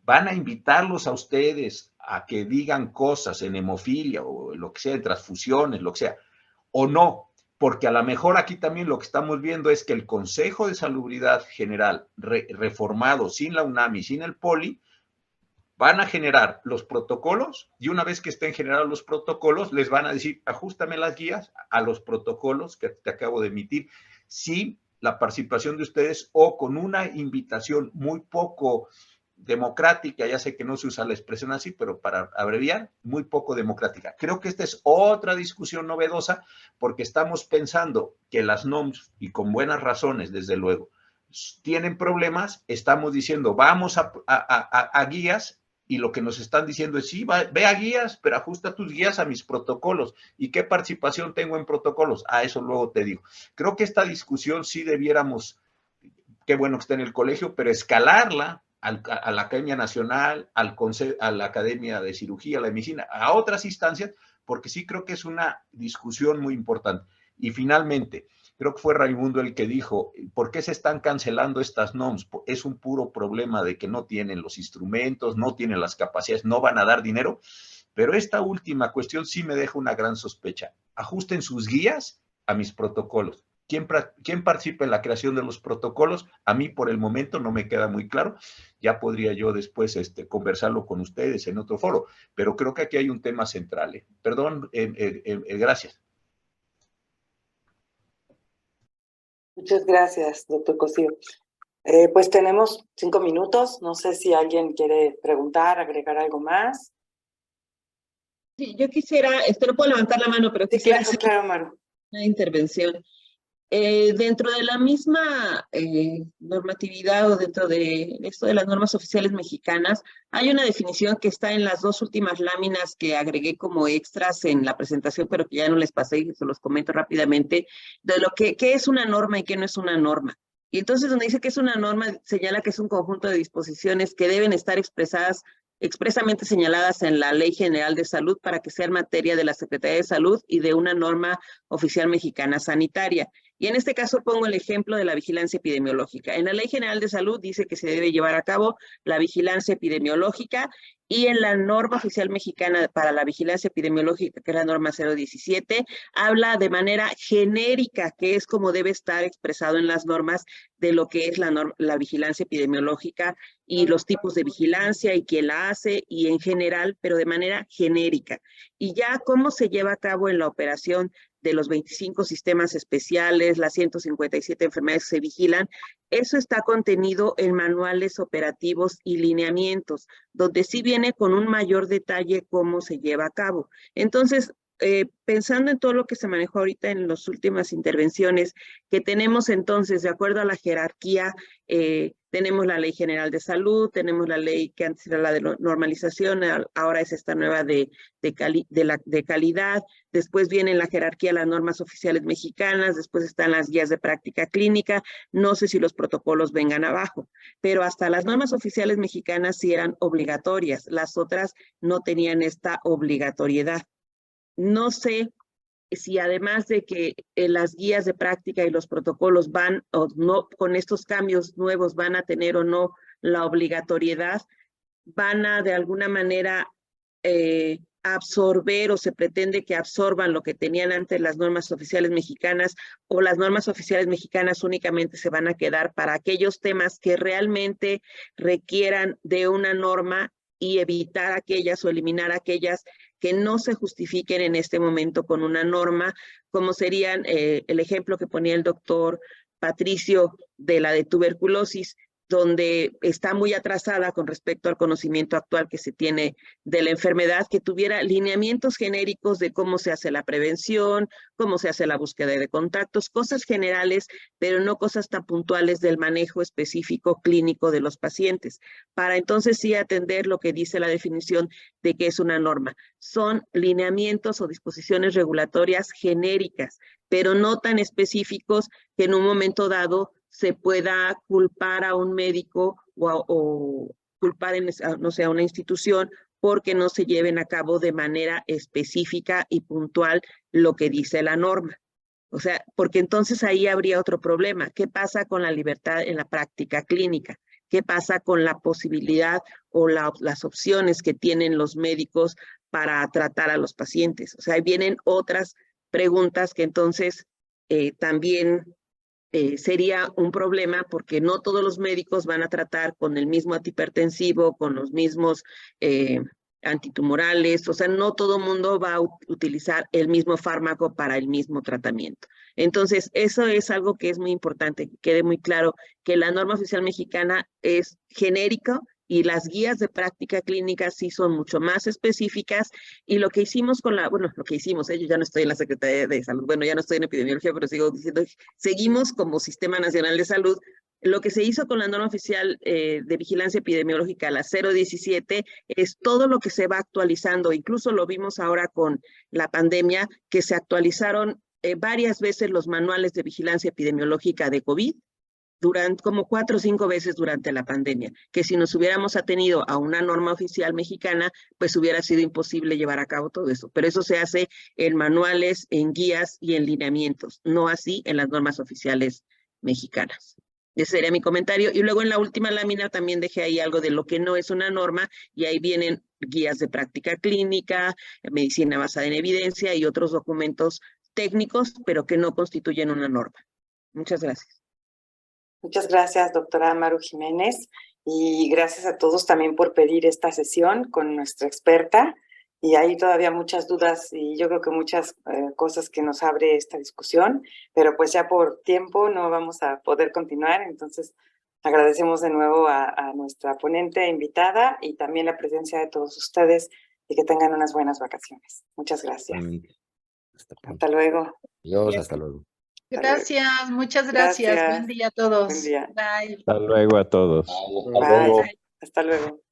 ¿Van a invitarlos a ustedes a que digan cosas en hemofilia o lo que sea, en transfusiones, lo que sea, o no? Porque a lo mejor aquí también lo que estamos viendo es que el Consejo de Salubridad General, reformado sin la UNAM y sin el POLI, van a generar los protocolos y una vez que estén generados los protocolos, les van a decir, ajústame las guías a los protocolos que te acabo de emitir, sin la participación de ustedes o con una invitación muy poco democrática, ya sé que no se usa la expresión así, pero para abreviar, muy poco democrática. Creo que esta es otra discusión novedosa porque estamos pensando que las NOMS, y con buenas razones, desde luego, tienen problemas, estamos diciendo, vamos a guías, y lo que nos están diciendo es, sí, ve a guías, pero ajusta tus guías a mis protocolos. ¿Y qué participación tengo en protocolos? A eso luego te digo. Creo que esta discusión sí debiéramos, qué bueno que está en el colegio, pero escalarla a la Academia Nacional, a la Academia de Cirugía, a la Medicina, a otras instancias, porque sí creo que es una discusión muy importante. Y finalmente, creo que fue Raimundo el que dijo, ¿por qué se están cancelando estas NOMS? Es un puro problema de que no tienen los instrumentos, no tienen las capacidades, no van a dar dinero, pero esta última cuestión sí me deja una gran sospecha. Ajusten sus guías a mis protocolos. ¿Quién participa en la creación de los protocolos? A mí por el momento no me queda muy claro. Ya podría yo después conversarlo con ustedes en otro foro, pero creo que aquí hay un tema central. Perdón, gracias. Muchas gracias, doctor Cosío. Pues tenemos 5 minutos. No sé si alguien quiere preguntar, agregar algo más. Sí, yo quisiera, no puedo levantar la mano, pero Sí, quisiera claro, hacer claro, Maru. una intervención. Dentro de la misma normatividad o dentro de esto de las normas oficiales mexicanas, hay una definición que está en las 2 últimas láminas que agregué como extras en la presentación, pero que ya no les pasé y se los comento rápidamente, de lo que es una norma y qué no es una norma. Y entonces donde dice que es una norma, señala que es un conjunto de disposiciones que deben estar expresamente señaladas en la Ley General de Salud para que sean materia de la Secretaría de Salud y de una norma oficial mexicana sanitaria. Y en este caso pongo el ejemplo de la vigilancia epidemiológica. En la Ley General de Salud dice que se debe llevar a cabo la vigilancia epidemiológica y en la norma oficial mexicana para la vigilancia epidemiológica, que es la norma 017, habla de manera genérica, que es como debe estar expresado en las normas de lo que es la vigilancia epidemiológica y los tipos de vigilancia y quién la hace y en general, pero de manera genérica. Y ya cómo se lleva a cabo en la operación de los 25 sistemas especiales, las 157 enfermedades que se vigilan, eso está contenido en manuales operativos y lineamientos, donde sí viene con un mayor detalle cómo se lleva a cabo. Entonces, pensando en todo lo que se manejó ahorita en las últimas intervenciones, que tenemos entonces, de acuerdo a la jerarquía, tenemos la Ley General de Salud, tenemos la ley que antes era la de normalización, ahora es esta nueva de calidad, después viene en la jerarquía las normas oficiales mexicanas, después están las guías de práctica clínica, no sé si los protocolos vengan abajo, pero hasta las normas oficiales mexicanas sí eran obligatorias, las otras no tenían esta obligatoriedad. No sé si además de que las guías de práctica y los protocolos van o no, con estos cambios nuevos van a tener o no la obligatoriedad, van a de alguna manera absorber o se pretende que absorban lo que tenían antes las normas oficiales mexicanas o las normas oficiales mexicanas únicamente se van a quedar para aquellos temas que realmente requieran de una norma y evitar aquellas o eliminar aquellas que no se justifiquen en este momento con una norma, como serían el ejemplo que ponía el doctor Patricio de la de tuberculosis, donde está muy atrasada con respecto al conocimiento actual que se tiene de la enfermedad, que tuviera lineamientos genéricos de cómo se hace la prevención, cómo se hace la búsqueda de contactos, cosas generales, pero no cosas tan puntuales del manejo específico clínico de los pacientes, para entonces sí atender lo que dice la definición de que es una norma. Son lineamientos o disposiciones regulatorias genéricas, pero no tan específicos que en un momento dado se pueda culpar a un médico o culpar, no sé, a una institución porque no se lleven a cabo de manera específica y puntual lo que dice la norma. O sea, porque entonces ahí habría otro problema. ¿Qué pasa con la libertad en la práctica clínica? ¿Qué pasa con la posibilidad o las opciones que tienen los médicos para tratar a los pacientes? O sea, ahí vienen otras preguntas que entonces también sería un problema porque no todos los médicos van a tratar con el mismo antihipertensivo, con los mismos antitumorales, o sea, no todo mundo va a utilizar el mismo fármaco para el mismo tratamiento. Entonces, eso es algo que es muy importante, que quede muy claro que la norma oficial mexicana es genérica y las guías de práctica clínica sí son mucho más específicas, y lo que hicimos con lo que hicimos, yo ya no estoy en la Secretaría de Salud, bueno, ya no estoy en epidemiología, pero sigo diciendo, seguimos como Sistema Nacional de Salud. Lo que se hizo con la norma oficial de vigilancia epidemiológica, la 017, es todo lo que se va actualizando. Incluso lo vimos ahora con la pandemia, que se actualizaron varias veces los manuales de vigilancia epidemiológica de COVID, como 4 o 5 veces durante la pandemia, que si nos hubiéramos atenido a una norma oficial mexicana, pues hubiera sido imposible llevar a cabo todo eso. Pero eso se hace en manuales, en guías y en lineamientos, no así en las normas oficiales mexicanas. Ese sería mi comentario. Y luego en la última lámina también dejé ahí algo de lo que no es una norma, y ahí vienen guías de práctica clínica, medicina basada en evidencia y otros documentos técnicos, pero que no constituyen una norma. Muchas gracias. Muchas gracias, doctora Maru Jiménez, y gracias a todos también por pedir esta sesión con nuestra experta. Y hay todavía muchas dudas y yo creo que muchas cosas que nos abre esta discusión, pero pues ya por tiempo no vamos a poder continuar. Entonces agradecemos de nuevo a nuestra ponente invitada y también la presencia de todos ustedes, y que tengan unas buenas vacaciones. Muchas gracias. Hasta luego. Adiós, hasta luego. Gracias, muchas gracias. Buen día a todos. Buen día. Bye. Hasta luego a todos. Bye. Hasta luego.